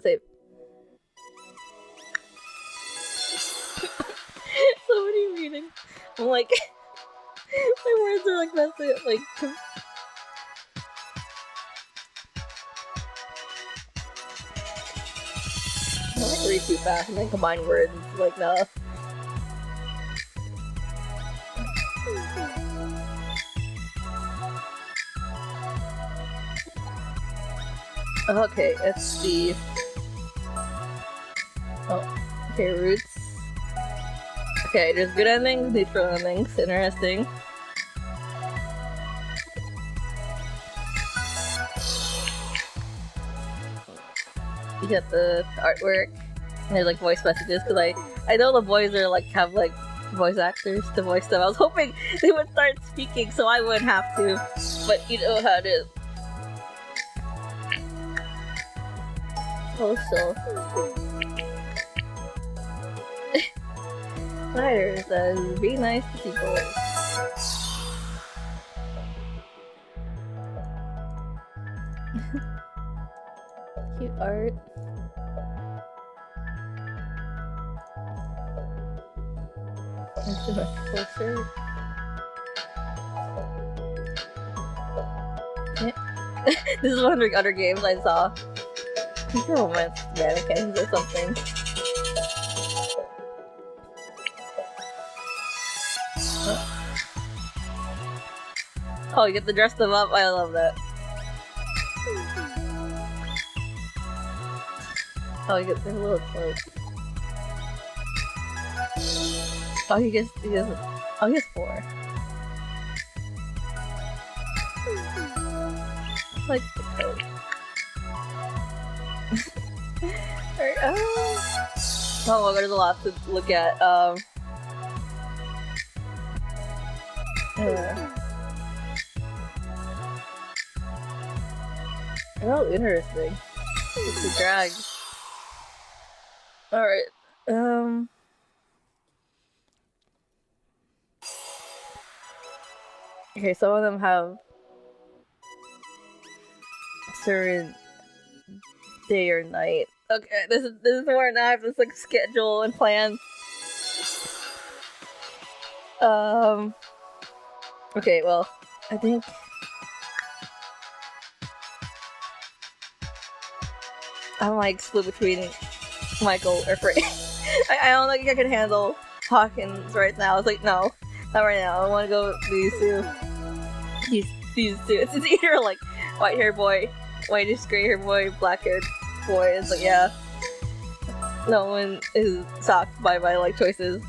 save. So what are you reading? I'm like, my words are like messing up, like. I like read too fast and then combine words. It's like, no. Okay, let's see. Oh, okay, roots. Okay, there's good endings, neutral endings. Interesting. You get the artwork, and there's like voice messages, because I know the boys are like have like voice actors to voice them. I was hoping they would start speaking so I wouldn't have to, but you know how it is. Also, Snyder says, be nice to people. Cute art. That's a closer. Yeah. This is one of the other games I saw. It's a romance mannequins or something. Oh, you get to dress them up? I love that. Oh, you get their little clothes. Oh, he gets 4. Like the coat. Alright, oh my god, there's a lot to look at. Oh, interesting. It's a drag. Alright, okay, some of them have certain day or night. Okay, this is more now I have this like schedule and plan. Okay, well, I think I'm like split between Michael or Frey. I don't think I can handle Hawkins right now. It's like, no, not right now. I want to go with these two. These two. It's either like white hair boy, whitish gray hair boy, black haired boy. It's like, yeah. No one is shocked by my like choices.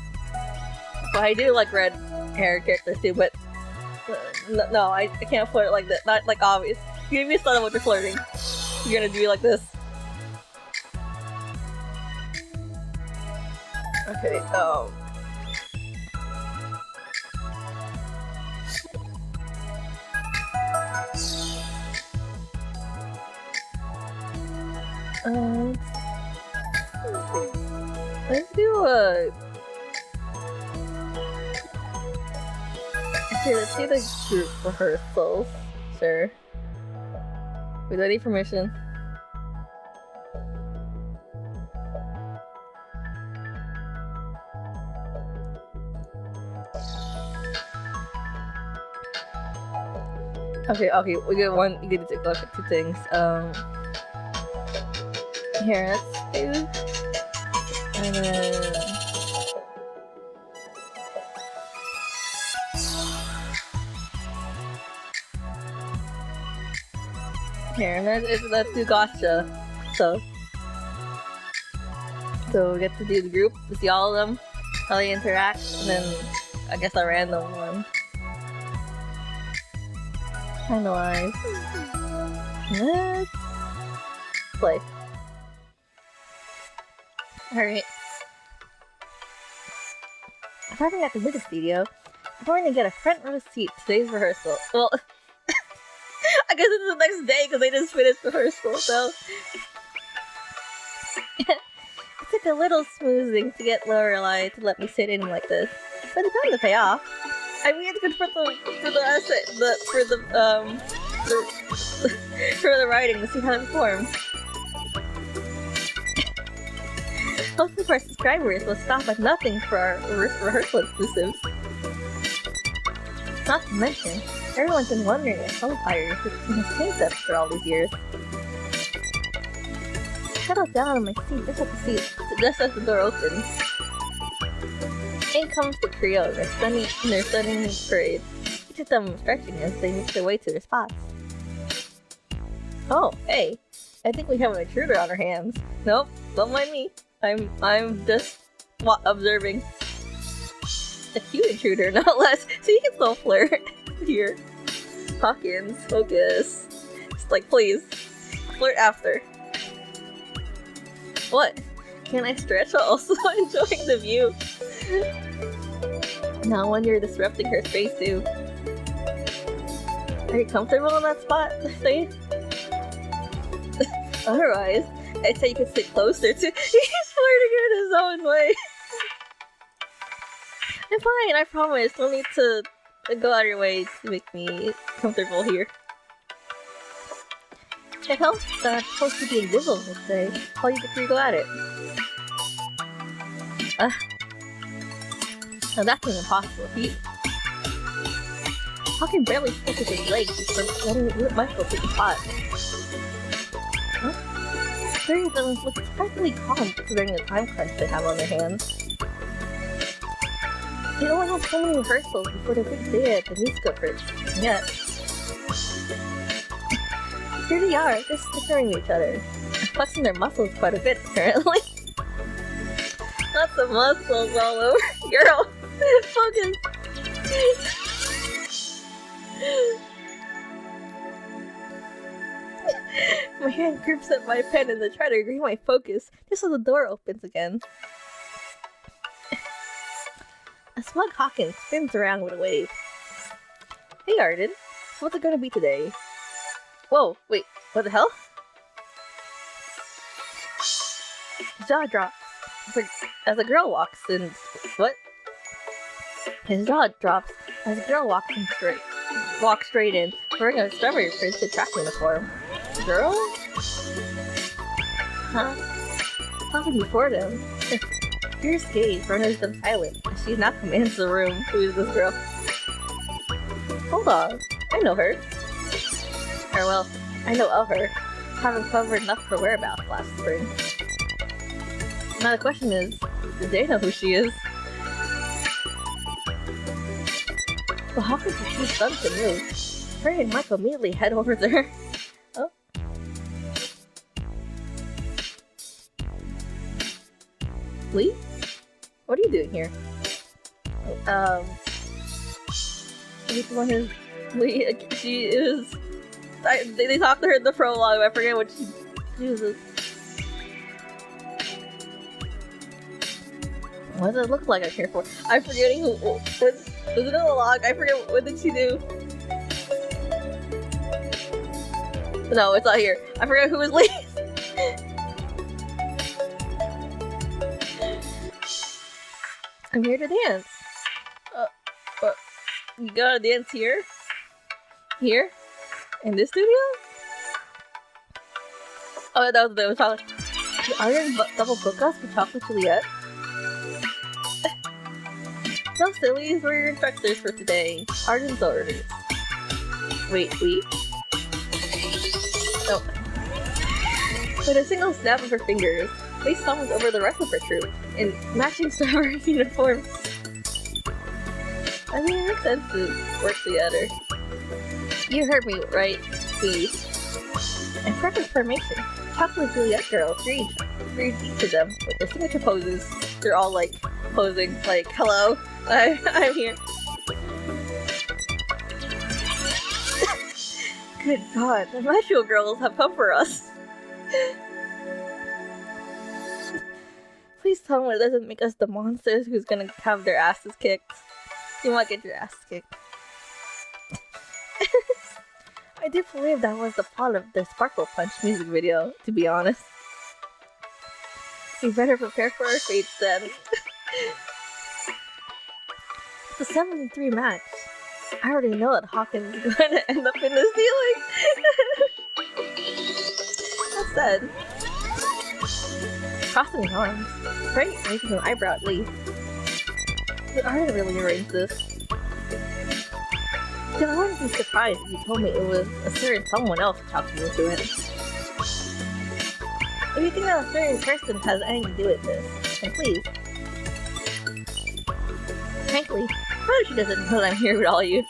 But I do like red hair characters too, but no, I can't flirt like that. Not like obvious. You give me a son of what you're flirting. You're gonna do like this. Okay, let's do a... Okay, let's do the group rehearsals. Sure. Without any permission. Okay, we get one. You get to take a look at 2 things. Here, let's do. And then. Here, and then let's do gotcha. So we get to do the group, to see all of them, how they interact, and then I guess a random one. Analyze. Let's play. Alright. Arriving at the music studio, I'm going to get a front row seat to today's rehearsal. Well, I guess it's the next day because they just finished rehearsal, so. It took a little smoothing to get Lorelai to let me sit in like this, but it's bound to pay off. I mean, it's good for the writing to see how it performs. Most of our subscribers will stop at nothing for our rehearsal exclusives. Not to mention, everyone's been wondering if Stellifier has changed up for all these years. I settled down on my seat just as the door opens. In comes the trio in their stunning parade. Each of them stretching as they make their way to their spots. Oh, hey, I think we have an intruder on our hands. Nope, don't mind me. I'm just observing. A cute intruder, no less. So you can still flirt here. Hawkins, focus. Just like, please, flirt after. What? Can I stretch while also enjoying the view? Now when you're disrupting her space too. Are you comfortable in that spot? Otherwise, I'd say you could sit closer to. He's flirting in his own way. I'm fine, I promise. Don't need to go out of your way to make me comfortable here. It helps that I'm supposed to be invisible today. All you get to go at it. Now that's an impossible feat. How can barely stick with his legs for letting Michael take the pot? Huh? Three of them look surprisingly calm considering the time crunch they have on their hands. They only have so many rehearsals before the big day at the musical group. Yet, here they are, just snickering at each other, and flexing their muscles quite a bit, apparently. Lots of muscles all over. Girl, focus. My hand grips at my pen as I try to regain my focus, just as the door opens again. A smug Hawkins spins around with a wave. Hey Arden, so what's it gonna be today? Whoa, wait, what the hell? His jaw drops as a girl walks in. What? His jaw drops as a girl walks straight in, wearing a strawberry printed track uniform. Girl? Huh? Talking before them. Fierce gaze renders them silent, as she now commands the room. Who is this girl? Hold on, I know her. Or well, I know of her, having covered enough her whereabouts last spring. Now the question is, did they know who she is? But how could she stun to move? Frey and Michael immediately head over there. Oh. Lee? What are you doing here? Which one is Lee? She is... they talked to her in the prologue, I forget what she uses. What does it look like I'm here for? I'm forgetting who... Was it in the log? I forget, what did she do? No, it's not here. I forget who was Lee. I'm here to dance. You gotta dance here? Here? In this studio? Oh, that was the chocolate. Are you double book us for Chocolate Juliet? No sillies, we're your instructors for today. Arden's orders. Wait. Oh. With a single snap of her fingers, Faye summons over the rest of her troop in matching strawberry uniforms. I mean, it makes sense to work together. You heard me, right? Please. In perfect formation, Chocolate Juliet girls greet each of them with their signature poses. They're all like posing, like, hello, I'm here. Good God, the Metro girls have come for us. Please tell me it doesn't make us the monsters who's gonna have their asses kicked. You might get your ass kicked. I do believe that was the plot of the Sparkle Punch music video, to be honest. We better prepare for our fates then. It's a 7-3 match. I already know that Hawkins is going to end up in the ceiling. That said, crossing his arms, Frank raises an eyebrow at Lee. Did Arden really arrange this? Because I wouldn't be surprised if you told me it was a certain someone else talking me into it. If you think that a certain person has anything to do with this, then please. Frankly, probably she doesn't know that I'm here with all of you.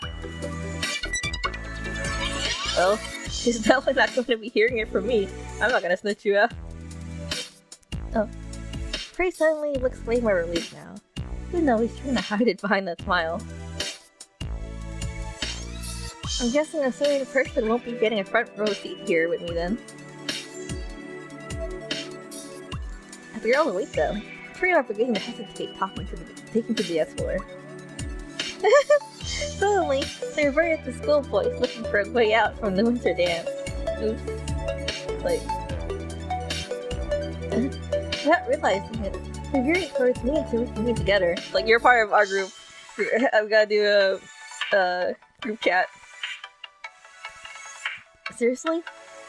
Well, she's definitely not going to be hearing it from me. I'm not going to snitch you out. Oh. Frey suddenly looks way more relieved now, even though he's trying to hide it behind that smile. I'm guessing a certain person won't be getting a front row seat here with me then. As the girls await them, Frey are beginning to hesitate taking to the dance floor. Suddenly, they revert at the schoolboys looking for a way out from the winter dance. Oops. Like... Without realizing it, they're veering towards me until we can be together. Like, you're part of our group. I've got to do a group chat. Seriously? Is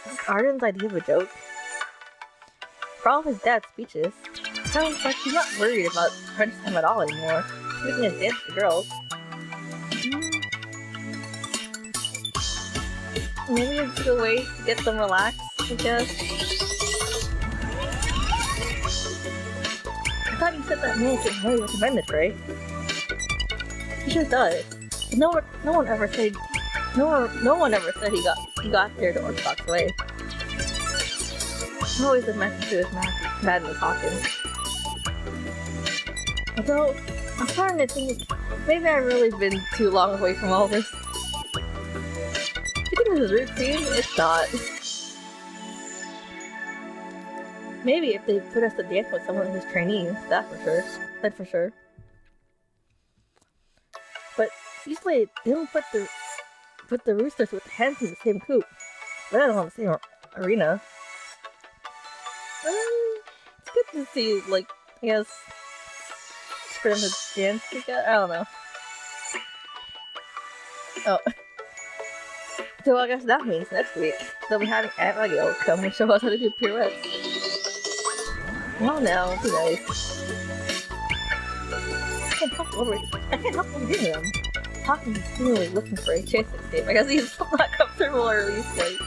this Arden's idea of a joke? For all of his dad's speeches, it sounds like he's not worried about crunch time at all anymore. He's making us dance with the girls. Maybe it's a way to get them relaxed, I guess. thought you said that man can highly recommend it, right? He sure does. But no one ever said he got here the Orthodox way. I'm always a message to his Madness Hawkins. Although, I'm starting to think maybe I've really been too long away from all this. Do you think this is routine? It's not. Maybe if they put us to dance with someone of his trainees, that's for sure. That's for sure. But usually they don't put the roosters with the hens in the same coop. Let alone the same arena. It's good to see, like, I guess, for them to dance together. I don't know. Oh. So I guess that means next week they'll be having Abigail come and show us how to do pirouettes. Oh no, be nice. I can't help overhearing them. Talking is seemingly looking for a chase escape. I guess he's not comfortable, or at least, like,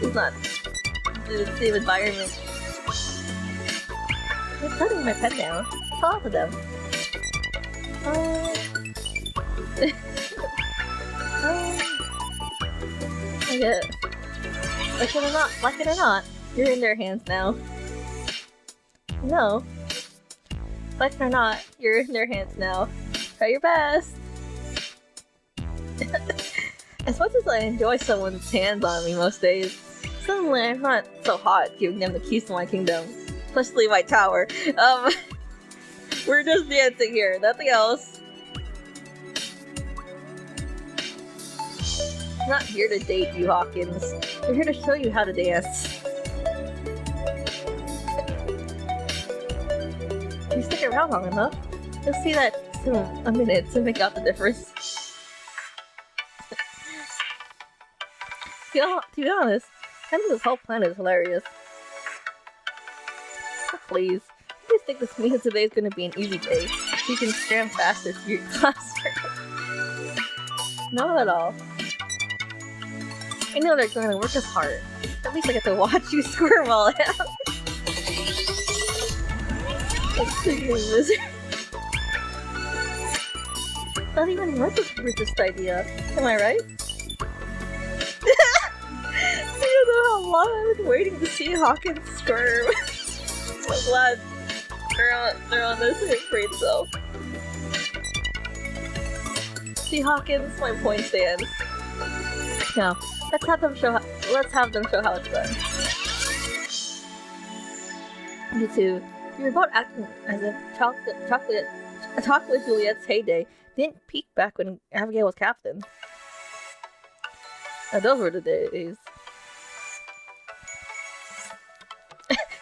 he's not in the same environment. I'm putting my pen down. Talk to them. Yeah. Like it or not, you're in their hands now. No. Like it or not, you're in their hands now. Try your best. As much as I enjoy someone's hands on me most days, suddenly I'm not so hot giving them the keys to my kingdom. Especially my tower. We're just dancing here, nothing else. I'm not here to date you, Hawkins. We're here to show you how to dance. If you stick around long enough, you'll see that in a minute to make out the difference. To be honest, I think this whole plan is hilarious. But please, you just think this means today is going to be an easy day, so you can cram faster to your classroom. Not at all. I know they're going to work as hard. At least I get to watch you squirm all out. Like a lizard. Not even much of a resist idea. Am I right? I don't know how long I've been waiting to see Hawkins squirm. I'm glad they're on this same brain cell. See, Hawkins, my point stands. Now, let's have them show how it's done. You two, you're both acting as if chocolate Juliet's heyday didn't peak back when Abigail was captain. Now, those were the days.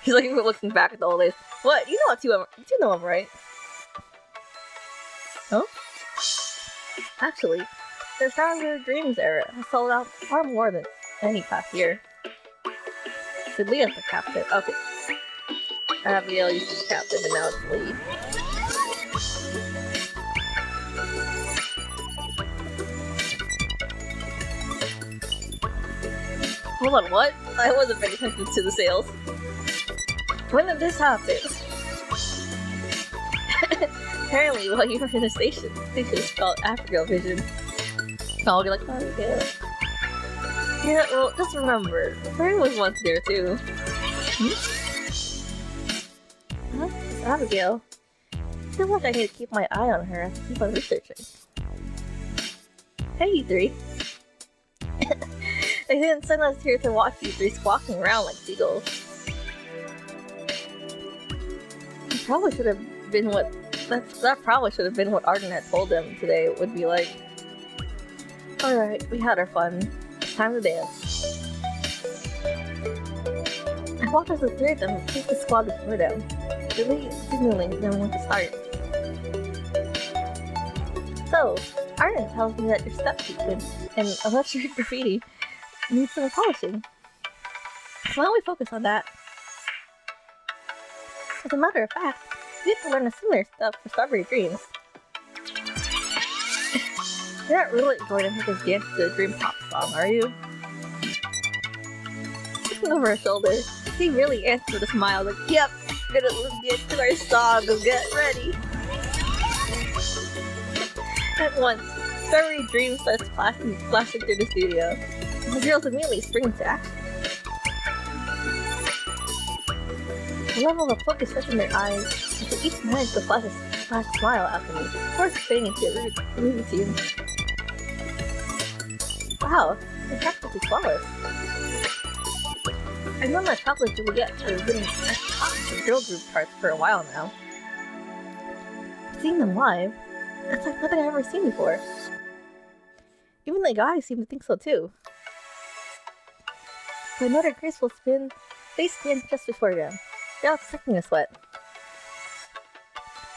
He's like looking back at the old days. What? You know him, right? Oh? Actually, the Foundry Dreams era has sold out far more than any past year. So Leah's the captain. Okay. Abigail used to be captain and now it's Lee. Hold on, what? I wasn't paying attention to the sales. When did this happen? Apparently, while you were in the station is called Africa Vision. I'll be like, oh yeah. Yeah, well, just remember, Fern was once there too. Huh? It's Abigail. I feel like I need to keep my eye on her as I keep on researching. Hey, you three. They didn't send us here to watch you three squawking around like seagulls. That probably should have been what Arden had told them today would be like. Alright, we had our fun. It's time to dance. I walked as the three of them and kicked the squad before them, really signaling them when to start. So, Arden tells me that your step sequence and electric graffiti needs some polishing. Why don't we focus on that? As a matter of fact, we have to learn a similar stuff for Strawberry Dreams. You're not really going to make us dance to the Dream Pop song, are you? Looking over her shoulder, he really answered with a smile like, yep, We're gonna get to our song. Get ready. At once, Strawberry Dream starts flashing through the studio. The girls immediately spring into action. The level of focus sets in their eyes, until each manages to flash a smile after me, before spinning into a routine. Wow, they're practically flawless. I've known that Chocolate Juliet has been at the top of the girl group charts for a while now. Seeing them live, it's like nothing I've ever seen before. Even the guys seem to think so too. With another graceful spin, they stand just before them. They're all expecting a sweat.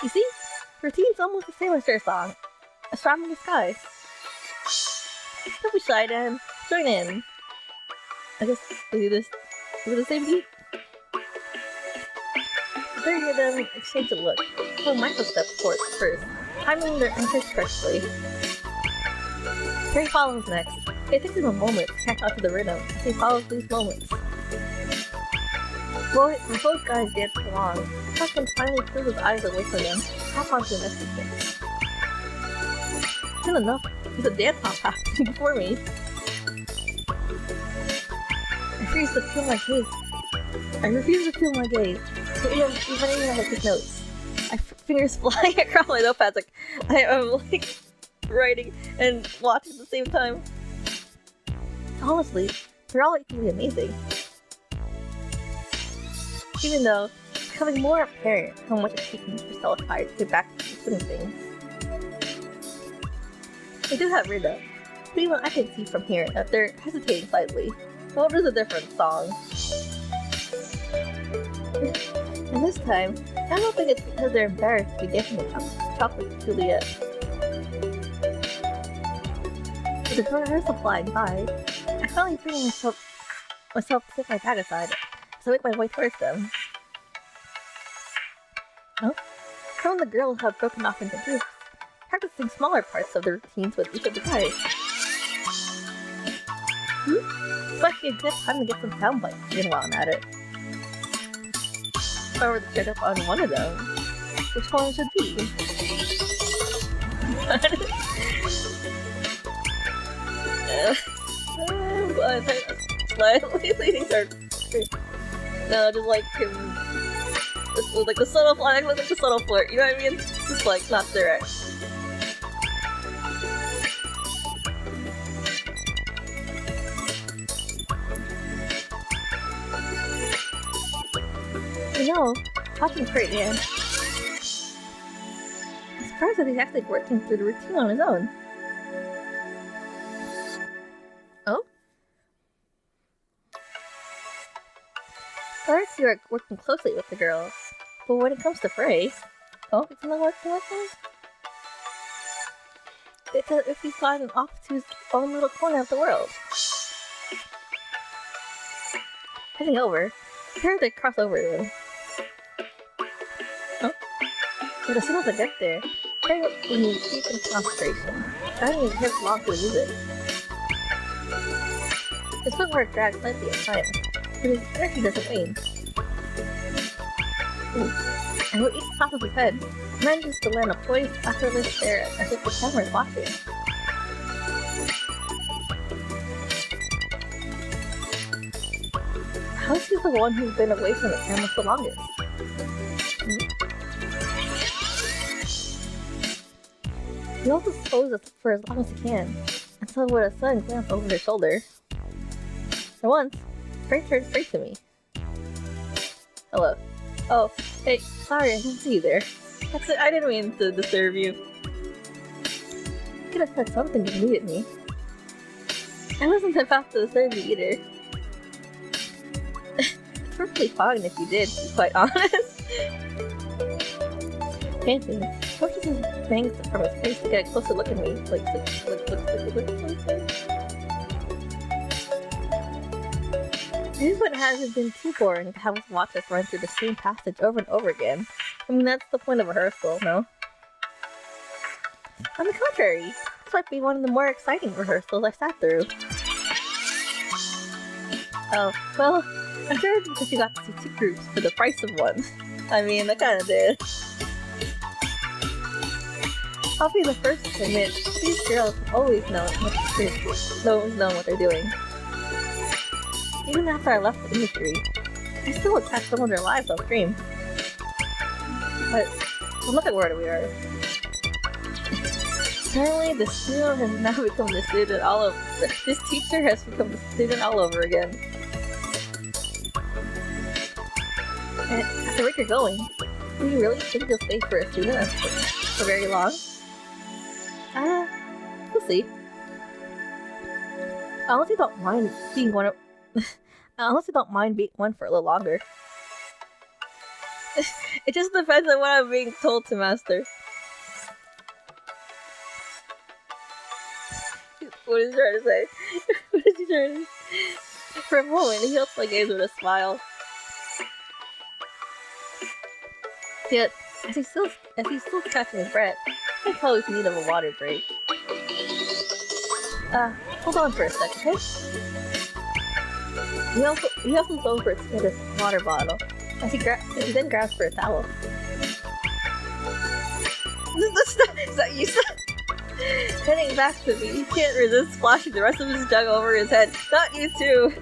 You see? Routine's almost the same as their song. A storm in the sky. Don't be shy, Dan. Join in. I guess we do this with the same beat. The three of them exchange a look. So Michael steps forward first, timing their entrance correctly. Harry follows next. It takes him a moment to catch on to the rhythm as he follows these moments. Both guys dance along. Husband finally pulls his eyes away from them, hop onto the next sequence. Soon enough, there's a dance hop happening before me. I refuse to feel my gaze. Even I take notes. My fingers flying across my notepads like I am like writing and watching at the same time. Honestly, they're all equally amazing. Even though it's becoming more apparent how much it's taking for Stellifier to get back to doing things. They do have rhythm, but even I can see from here that they're hesitating slightly. Well, there's a different song. And this time, I don't think it's because they're embarrassed to be dancing with Chocolate Juliet. With the rehearsal flying by, I finally bring myself to set my bag aside, so I make my way towards them. Oh? Some of the girls have broken off into groups, practicing smaller parts of the routines with each of the guys. This might be a good time to get some sound bites in while I'm at it. If I were to check up on one of them, which one should be? Slightly leading her. No, just like him. This was like the subtle flirt, like the subtle flirt, you know what I mean? Just like not direct. You know, watching great, man. I'm surprised that he's actually working through the routine on his own. Oh? First, you are working closely with the girls, but when it comes to Frey, oh, it's not working with him? It's as if he's gotten off to his own little corner of the world. Heading over, here they cross over them. Oh? But as soon as I get there, Frey will need deep in concentration, guiding his hips along to the music. His footwork drags slightly at times, but his energy doesn't wane. And with each toss of his head, manages to land a poised, effortless stare as if the camera is watching. How is he the one who's been away from the camera the longest? He also poses for as long as he can, and so with a sudden glance over his shoulder. For once, Frey turns straight to me. Hello. Oh, hey, sorry, I didn't see you there. That's it, I didn't mean to disturb you. You could have said something if you needed me. I wasn't about to disturb you either. It's perfectly fine if you did, to be quite honest. Panting, pushes his bangs from his face to get a closer look at me. Look. This one hasn't been too boring to have us watch us run through the same passage over and over again. I mean, that's the point of rehearsal, no? On the contrary, this might be one of the more exciting rehearsals I've sat through. Oh, well, I'm sure it's because you got to see two groups for the price of one. I mean, I kinda did. I'll be the first to admit, these girls always know what they're doing. Even after I left the industry, I still would catch some of their lives on stream. But look at where we are. Apparently, the student has now become the student all over. This teacher has become the student all over again. And at the rate you're going, do you really think you'll stay for a student for very long? We'll see. I honestly don't mind being one for a little longer. It just depends on what I'm being told to master. What is he trying to say? What is he trying to say? For a moment, he held my gaze with a smile. Yet, as he's still catching his breath, I can tell he's in need of a water break. Hold on for a sec, okay? He also goes for his water bottle, as he then grabs for a towel. Is that you? Heading back to me, he can't resist splashing the rest of his jug over his head. Not you too!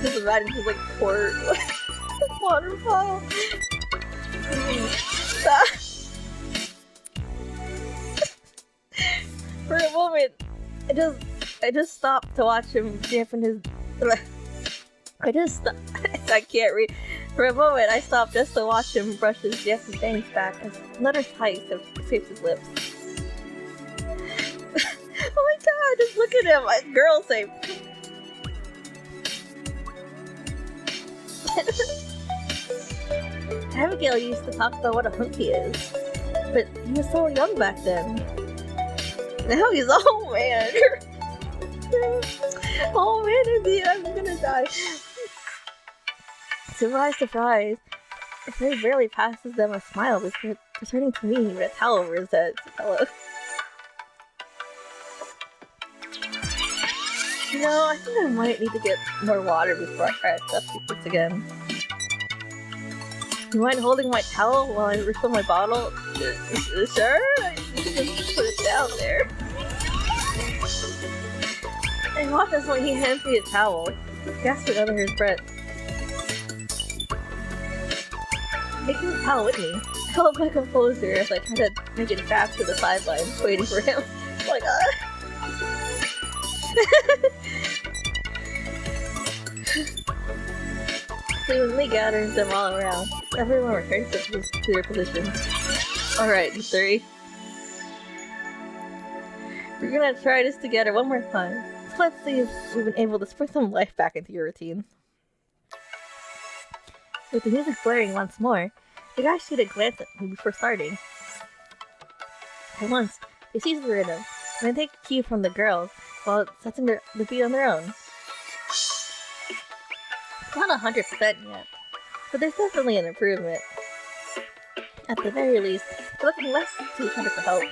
Just imagine just like pour waterfall. For a moment, I just stopped to watch him dampen his. I can't read. For a moment, I stopped just to watch him brush his Jeff's bangs back as another sigh escapes his lips. Oh my god, just look at him! Girl say. Abigail used to talk about what a hunk he is, but he was so young back then. Now he's old man. Oh man, indeed, I'm gonna die. Surprise, surprise. It very rarely passes them a smile before returning to me with a towel over his head. Hello. You know, I think I might need to get more water before I try to accept this again. You mind holding my towel while I refill my bottle? Sure? I can just put it down there. And watch as when he hands me a towel, gasping under his breath. Taking the towel with me, I held my composure as I tried to make it back to the sidelines, waiting for him. Oh my god. Seemingly gathering them all around, everyone returns to their positions. Alright, you three. We're gonna try this together one more time. So let's see if we've been able to spring some life back into your routine. With the music blaring once more, the guy shoot a glance at me before starting. At once, they seize the rhythm, and then take a cue from the girls while setting the beat on their own. It's not 100% yet, but there's definitely an improvement. At the very least, they're looking less to each other for help.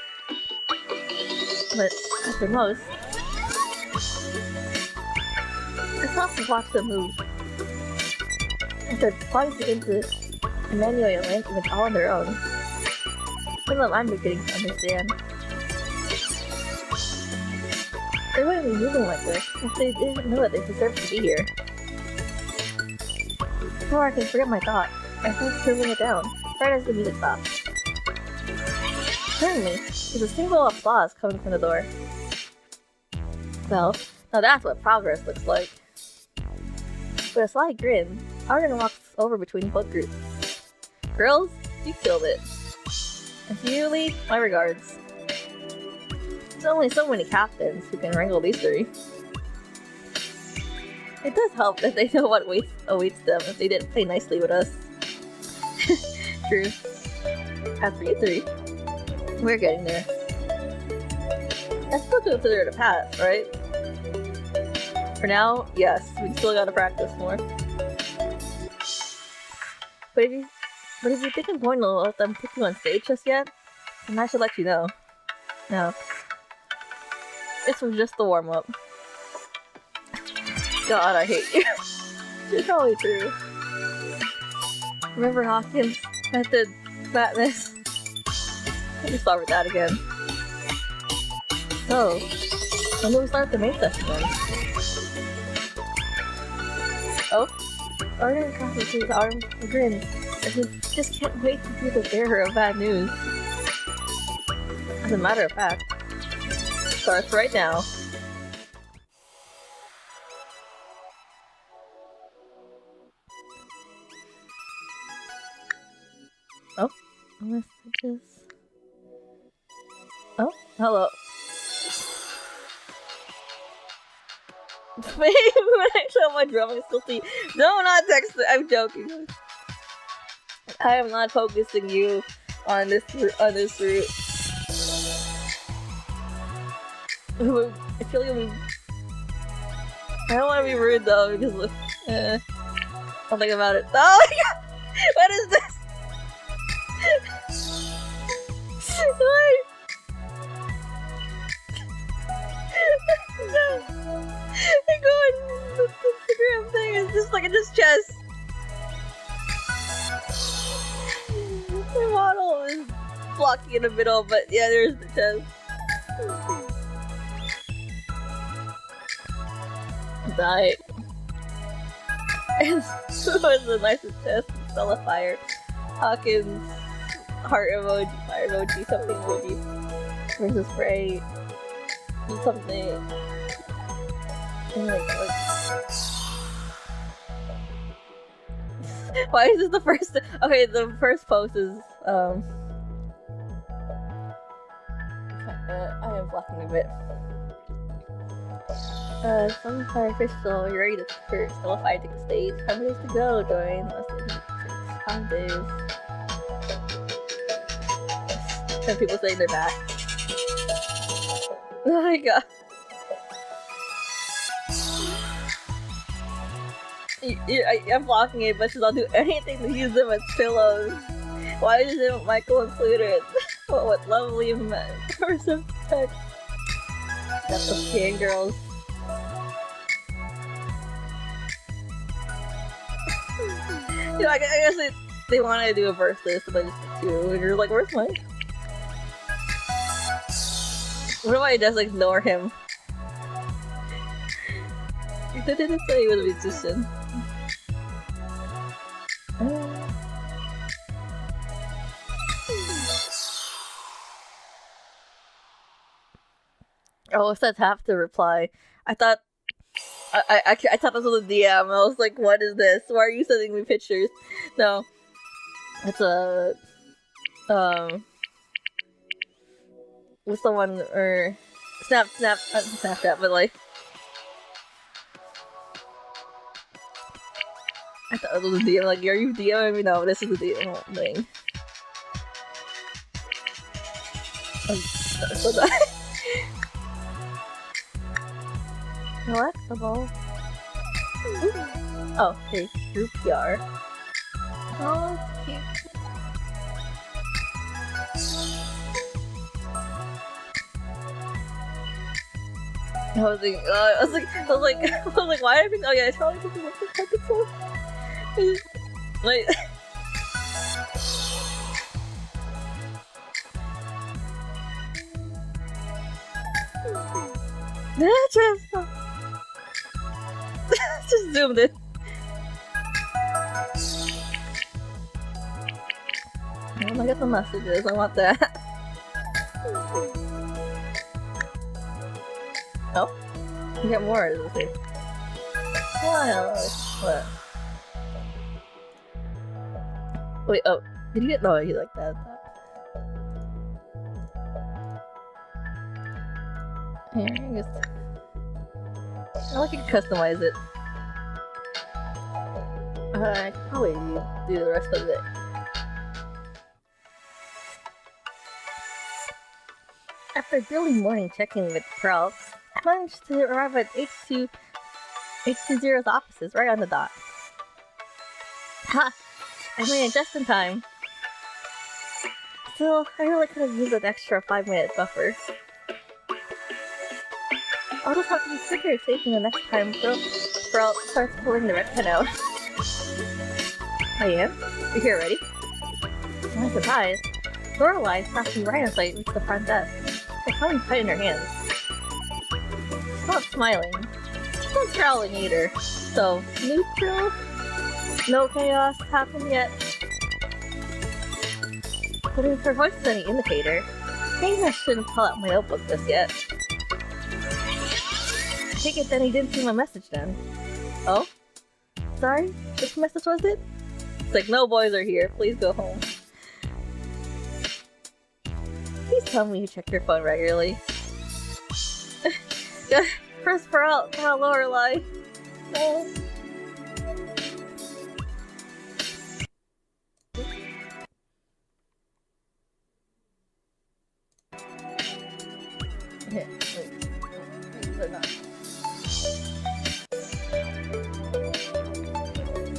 But at the most, it's tough to watch them move. As their bodies begin to manually arrange all on their own. Some of I'm beginning to understand. They wouldn't be moving like this if they didn't know that they deserved to be here. Before I could forget my thought, I started scribbling it down, right as the music stopped. Suddenly, there's a single applause coming from the door. Well, now that's what progress looks like. With a sly grin, Arden walks over between both groups. Girls, you killed it. And to you, Lee, my regards. There's only so many captains who can wrangle these three. It does help that they know what awaits them if they didn't play nicely with us. True. As for you three, we're getting there. I still consider it a pass, right? For now, yes, we still gotta practice more. But if you think I'm going to let them put you on stage just yet, then I should let you know. No. This was just the warm-up. God, I hate you. It's probably true. Remember Hawkins? Method Madness. Let me start with that again. Oh. When do we start the main session then? Oh? Arden crosses his arm and grins. I just can't wait to be the bearer of bad news. As a matter of fact, starts right now. Oh, messages. Oh, hello. When I show my drum, I still see. No, not text. I'm joking. I am not focusing you on this route. I feel like I don't want to be rude though because I'll think about it. Oh my god! What is this? Why? No. I go on the Instagram thing. It's just like it's chest. The model is blocky in the middle, but yeah, there's the chest. Die. So it's the nicest chest. Stellifier. Hawkins. Heart emoji. Fire emoji. Something emoji. Versus spray. Do something. Why is this the first? Okay, the first post is I am blocking a bit. Stellifier official, you're ready for Stellifier to take the stage. How many days to go? Join less than 5 days. Some people saying they're back. Oh my god. I'm blocking it, but I'll do anything to use them as pillows. Why isn't Michael included? What lovely for some text. Got the fangirls. You know, I guess they wanted to do a verse list, but I just did 2, and you're like, where's Mike? What if I just ignore him? He didn't say he was a musician. Oh, it says have to reply. I thought I thought this was a DM. I was like, what is this? Why are you sending me pictures? No. It's a with someone or Snapchat, but like I thought it was a DM. Like, are you DMing me? No, this is a DM thing. So that. Collectible. Oh, hey, group PR. Oh, cute. I was like, why did I think? Oh yeah, it's probably because of the second one. Like, just zoomed in. Oh, I got the messages. I want that. Oh, you get more. Does it say? What? Wait. Oh, did you get? No, you like that. Here, I guess. I like you can customize it. I could probably do the rest of it. After a daily morning check-in with Pearl, I managed to arrive at H20's offices right on the dot. Ha! I made it just in time. Still, I really could have used an extra 5-minute buffer. I'll just have to be quicker taking the next time Sprout starts pulling the red pen out. I am? You're here already? To my surprise, Lorelei, flashing right in sight, reached the front desk. The phone tight in her hands. She's not smiling. She's not growling either. So, neutral? No chaos happened yet. But if her voice is any indicator, maybe I shouldn't pull out my notebook just yet. I take it then he didn't see my message then. Oh? Sorry? Which message was it? It's like, no boys are here, please go home. Please tell me you check your phone regularly. First for out, now Lorelei. Oh. Okay, wait. They're not.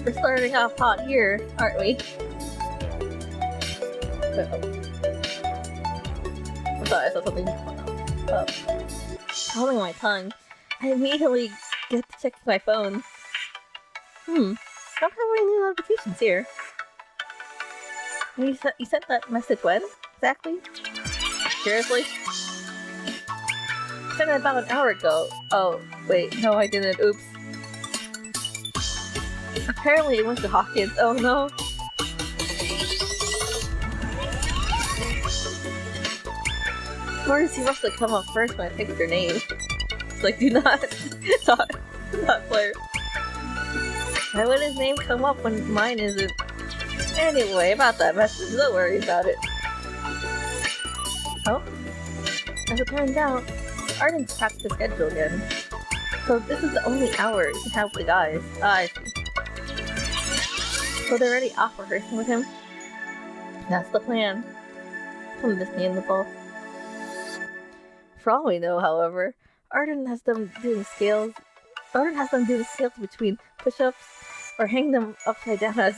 We're starting off hot here, aren't we? I thought I saw something. Holding my tongue, I immediately get to check my phone. Don't have any new notifications here. You sent that message when? Exactly? Seriously? I sent it about an hour ago. Oh, wait, no I didn't. Oops. Apparently it went to Hawkins. Oh no. Of course, he must have come up first when I picked your name. It's like, do not flirt. Why would his name come up when mine isn't? Anyway, about that message, don't worry about it. Oh? As it turns out, Arden's packed the schedule again. So this is the only hour you can have with the guys. I see. So they're already off rehearsing with him? That's the plan. Come this me in the ball. For all we know, however, Arden has them doing scales between push-ups or hang them upside down as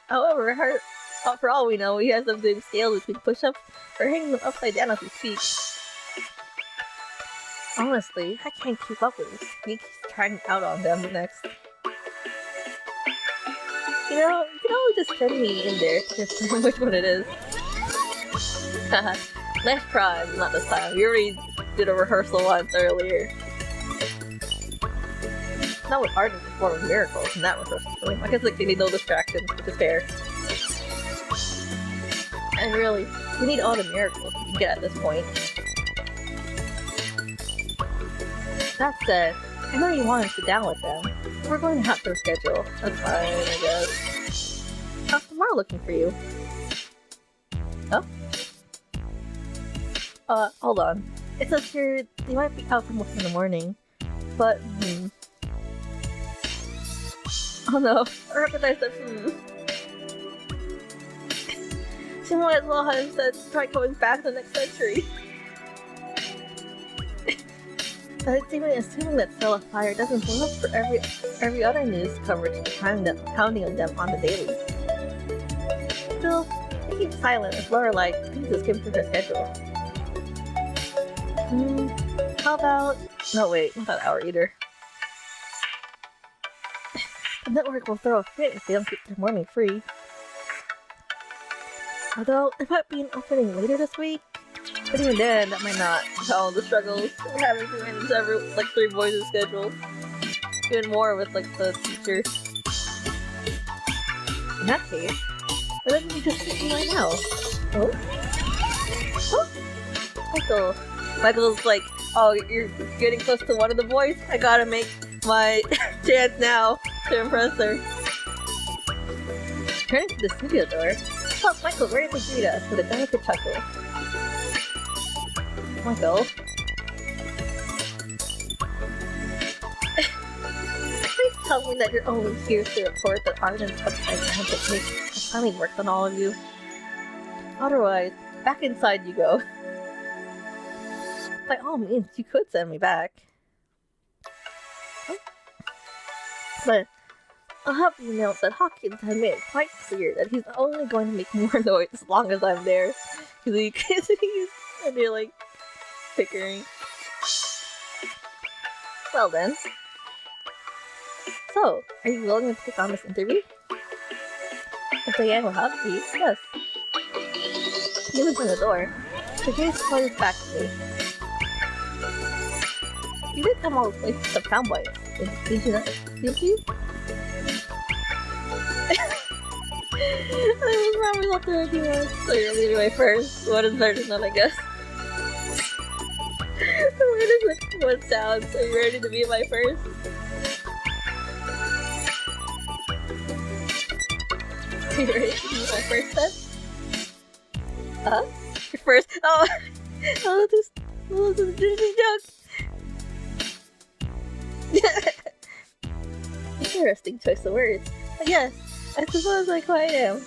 however, for all we know, he has them doing scales between push-ups or hang them upside down as we speak. Honestly, I can't keep up with this sneak he's trying out on them next. You know, you can always just send me in there to determine which one it is. Haha. Nice try, but not this time. We already did a rehearsal once earlier. Not with Arden performing miracles in that rehearsal. I guess like they need no distractions, which is fair. And really, we need all the miracles we can get at this point. That said, I know you want to sit down with them. We're going to have their schedule. That's fine, I guess. How's tomorrow looking for you? Oh? Hold on. It says here they might be out for most of the morning. But, oh no, I recognize that She might as well have said try coming back the next century. It's even assuming that Stellifier doesn't blow up for every other news coverage pounding on them on the daily. Still, they keep silent as Lorelei continues to skim through her schedule. How about... No wait, not that hour either. The network will throw a fit if they don't keep their morning free. Although, it might be an opening later this week. But even then, that might not solve the struggles of having to manage like 3 boys' schedules. Even more with like the teacher. In that case, why doesn't he just pick me right now? Oh? Oh? Michael's like, oh, you're getting close to one of the boys? I gotta make my chance now to impress her. Turning to the studio door, Michael ready to greet us with a delicate chuckle. Michael. Please tell me that you're only here to report that Arden's upside down technique has finally worked on all of you. Otherwise, back inside you go. By all means, you could send me back. But I'll have you note that Hawkins had made it quite clear that he's only going to make more noise as long as I'm there. And you're like, bickering. Well then, So, are you willing to take on this interview? If Diane will help you, yes. He was in the door. The gaze pointed back to me. You did come all the way to the Cowboys. Did you not? Did you? I was probably not the right one. So you're ready to my first. What is better than that, I guess? Where does it what sounds? Are you ready to be my first? Are you ready to be my first then? Huh? Your first? Oh! Oh, this is a Disney joke! Interesting choice of words. But yes, I suppose I quite am.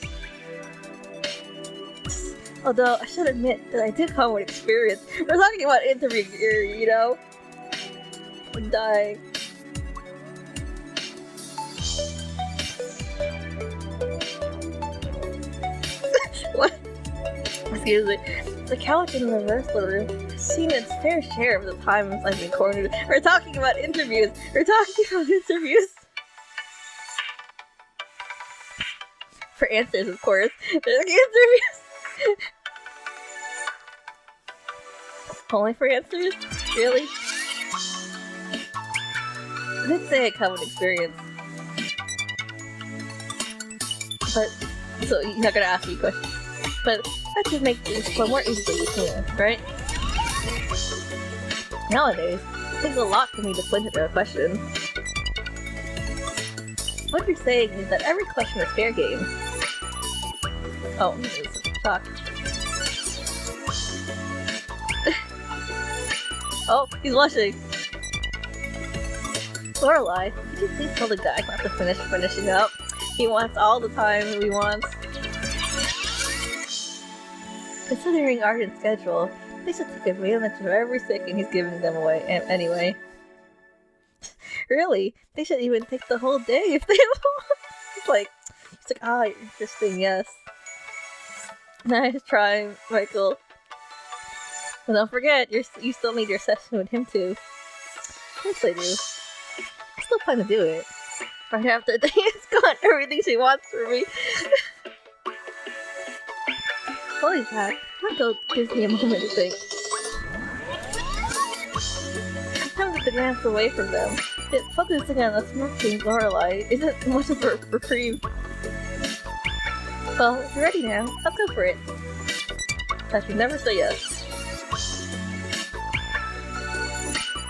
Although, I should admit that I did come with experience. We're talking about interview gear, you know? I'm dying. What? Excuse me. The couch in the reversal room has seen its fair share of the times I've been cornered. We're talking about interviews! We're talking about interviews! For answers, of course. There's like interviews! Only for answers? Really? I did say I come with experience. But, so you're not gonna ask me questions. But that should make things flow more easily between us, right? Nowadays, it takes a lot for me to flinch at a question. What you're saying is that every question is fair game. Oh, this is a shock. Oh, he's blushing. Lorelai, could you please tell the guy not to finish finishing up? He wants all the time he wants. Considering Arden's schedule, they should take advantage of every second he's giving them away. Anyway. Really? They should even take the whole day if they want. He's like, ah, you're interesting, yes. Nice try, Michael. But don't forget, you still need your session with him too. Yes, I do. I still plan to do it. Right after Diane's got everything she wants from me. Holy crap, Michael gives me a moment to think. I'm tempted to glance away from them. Focusing on the smirking Lorelai isn't much of a reprieve. Well, if you're ready now, let's go for it. I can never say yes.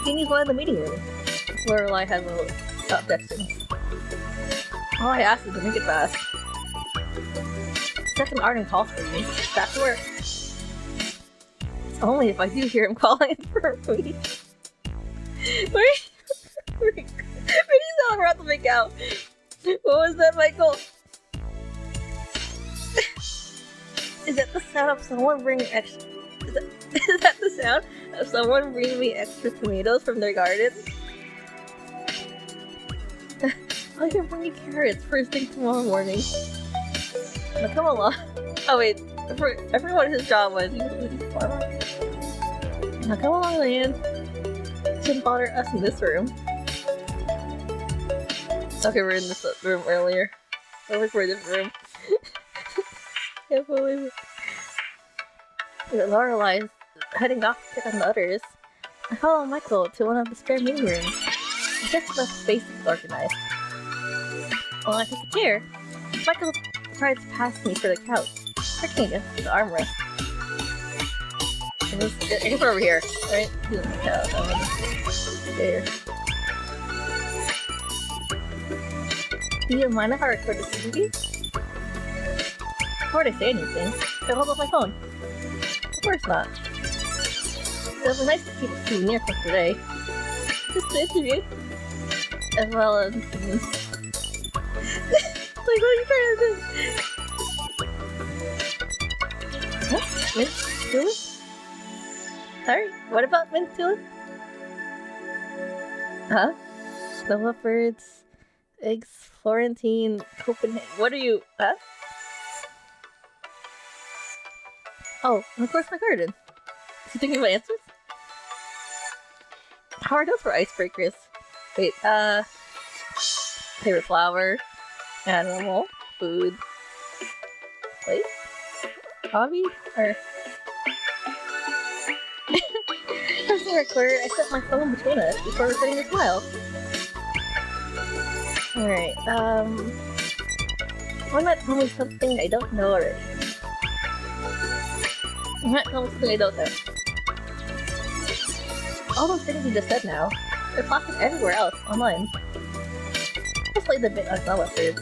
Jeannie's one in the meeting room. Lorelai has no objection. All I asked is to make it fast. Second Arden calls for me. Back to work. It's only if I do hear him calling for me. Where do you sound about to make out? What was that, Michael? Is that the sound of someone bringing extra? Is that the sound of someone bringing me extra tomatoes from their garden? I can bring you carrots first thing tomorrow morning. Now come along. Oh wait, I forgot what his job was. Now come along, Diane. Shouldn't bother us in this room. Okay, we're in this room earlier. I look for a different room. Can't believe it. Lorelai's heading off to pick on the others. I follow Michael to one of the spare meeting rooms. I guess the space is organized. Well, I take a chair. Michael tries to pass me for the couch, pricking against the armrest. I guess we're over here, right? He's on the couch. There. Do you mind if I record this interview? Before I say anything, I hold up my phone. Of course not. It'll be nice to keep a souvenir from today. Just the interview. As well as... like, what are you trying to do? What? Mint tulip? Sorry, what about mint tulip? Huh? The leopards, eggs, Florentine, Copenhagen. What are you? Huh? Oh, and of course my garden. Is he thinking about answers? How are those for icebreakers? Wait, favorite flower, animal, food, place, hobby, or... Pressing record, I set my phone between us before recording the smile. Alright, why not tell me something I don't know already? Why not tell me something I don't know? All those things you just said now, they're plastered everywhere else online. Just like the bit on Stellifier.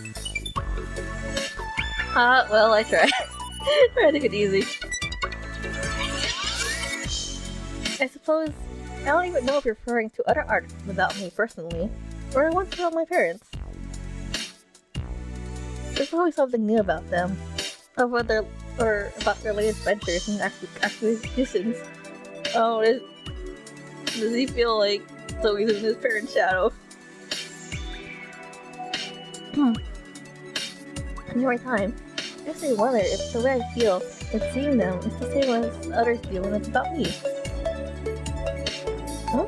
Well, I tried. Try to take it easy. I suppose I don't even know if you're referring to other artists without me personally, or I want to tell my parents. There's always something new about them, about their latest ventures and acquisitions. Oh, does he feel like Zoe's in his parents' shadow? Every time, I guess I wonder if the way I feel with seeing them is the same as others feel when it's about me. Huh?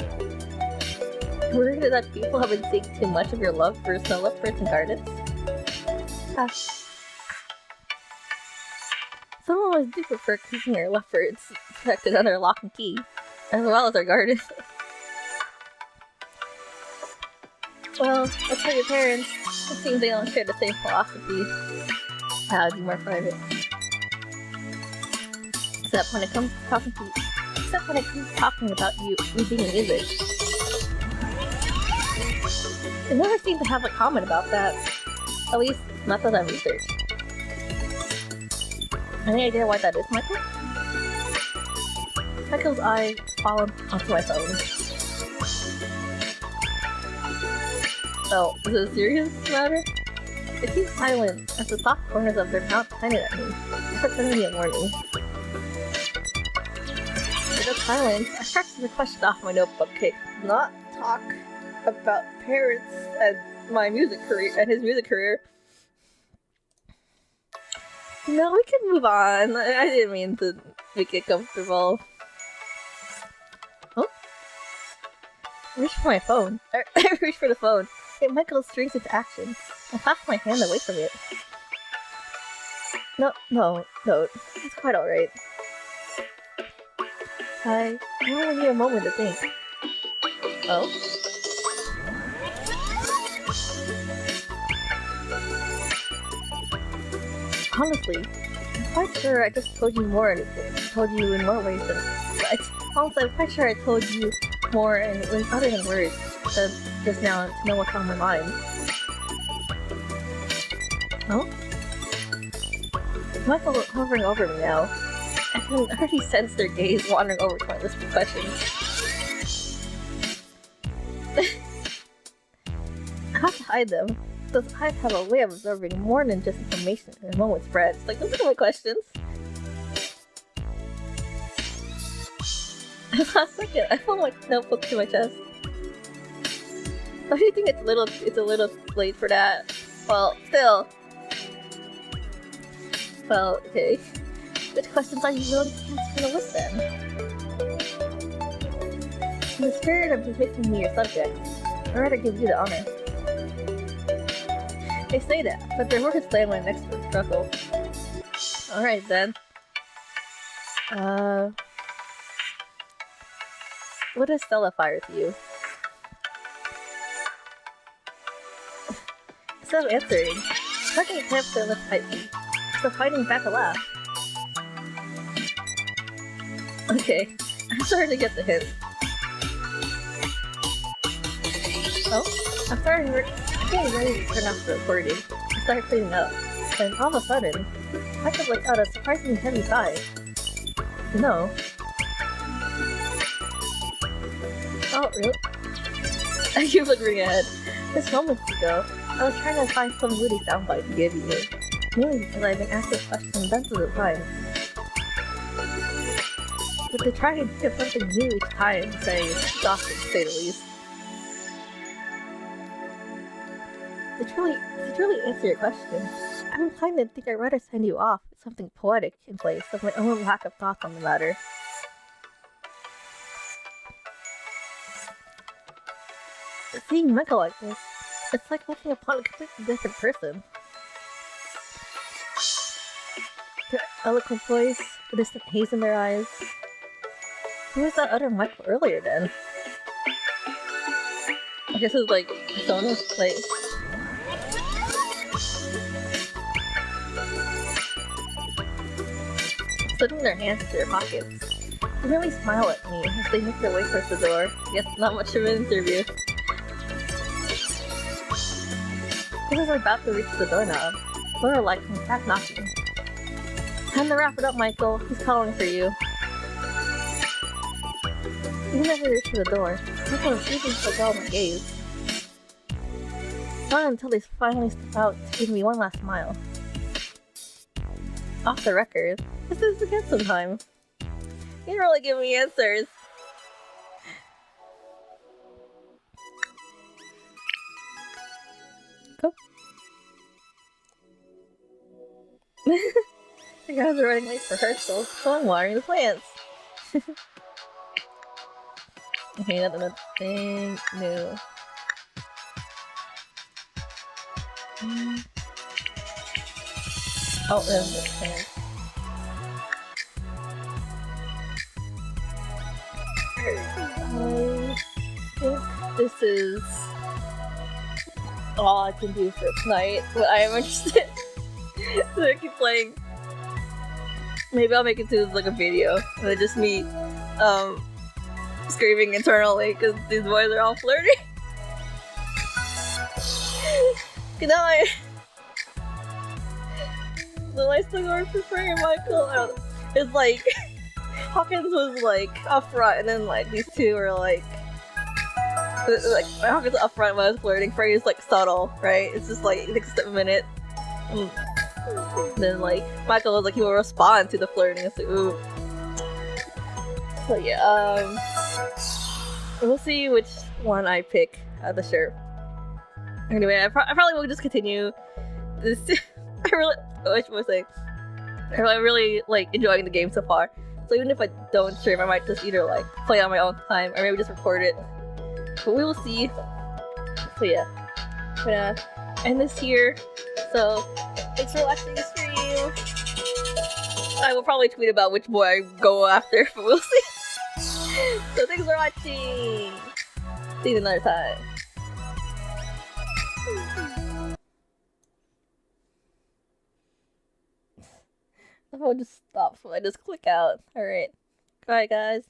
Worried that people have been seeing too much of your love for Stellifier and gardens? Some of us do prefer keeping our leopards protected under lock and key, as well as our gardens. Well, as for your parents, it seems they don't share the same philosophy. I'll be more private. Except when it comes to talking about you being in music. They never seem to have a comment about that. At least, not that I've researched. Any idea why that is, Michael? Michael's eyes followed onto my phone. Oh, is it a serious matter? They keep silent as the soft corners of their mouth pointed at me. I kept sending me a warning. With the silence, I scratched the question off my notebook. Okay, not talk about parents and my music career and his music career. No, we can move on. I didn't mean to make it comfortable. Oh? I reached for my phone. I reached for the phone. It Michael strings into action. I passed my hand away from it. No. It's quite alright. I only need a moment to think. Oh? Honestly, I'm quite sure I just told you in more ways than... I'm quite sure I told you more in ways other than words than just now to know what's on my mind. Oh? Michael hovering over me now. I can already sense their gaze wandering over to my list of questions. I have to hide them. Those eyes have a way of absorbing more than just information in a moment spreads. Like, those are my questions. Last second, I pulled my notebook to my chest. Don't you think it's a little late for that? Well, still. Well, okay. Which questions are you willing to answer for the list then? In the spirit of making me your subject, I'd rather give you the honor. They say that, but their words land when next to struggle. Alright then. What is Stellifier to you? Instead of answering, Michael taps their lips tightly, so fighting back a laugh. Okay, I'm starting to get the hint. Oh, I'm getting ready to turn off the recording. I start cleaning up, and all of a sudden, Michael lets out a surprisingly heavy sigh. No. Oh, really? I keep looking ahead. Just moments ago, I was trying to find some witty soundbite to give you, mainly because I've been asked this question dozens of times. But to try and think of something new each time to say is exhausting, to say the least. To truly answer your question, I'm inclined to think I'd rather send you off with something poetic in place of my own lack of thoughts on the matter. Seeing Michael like this, It's like looking upon a completely different person. Their eloquent voice, the distant haze in their eyes. Who was that other Michael earlier then? I guess it was like Sona's place. Putting their hands into their pockets. They really smile at me as they make their way towards the door. Yes, not much of an interview. This is about to reach the doorknob. Laura like comes back knocking. Time to wrap it up, Michael. He's calling for you. Even as they reach for the door, Michael refuses to let go of my gaze. Not until they finally step out to give me one last smile. Off the record, this is to get some time. You didn't really give me answers. Go. You guys are running late for rehearsal, so I'm watering the plants. Okay, nothing new. Oh, there's the plants. I think this is all I can do for tonight, but I am interested. So I keep playing. Maybe I'll make it to like a video, and it's just me, screaming internally because these boys are all flirting. Good night. The lights still going for frame, Michael. I don't know. It's like Hawkins was like up front, and then like these two were like Hawkins up front when I was flirting. Frey is like subtle, right? It's just like it takes a minute. Then like Michael was like he will respond to the flirting. It's like ooh. So yeah, we'll see which one I pick out of the shirt. Anyway, I probably will just continue this. What was I saying? I'm really like enjoying the game so far. So even if I don't stream, I might just either like play on my own time or maybe just record it. But we will see. So yeah, I'm gonna end this here. So thanks for watching the stream. I will probably tweet about which boy I go after, but we'll see. So thanks for watching. See you another time. The phone just stops when I just click out. Alright. Bye, guys.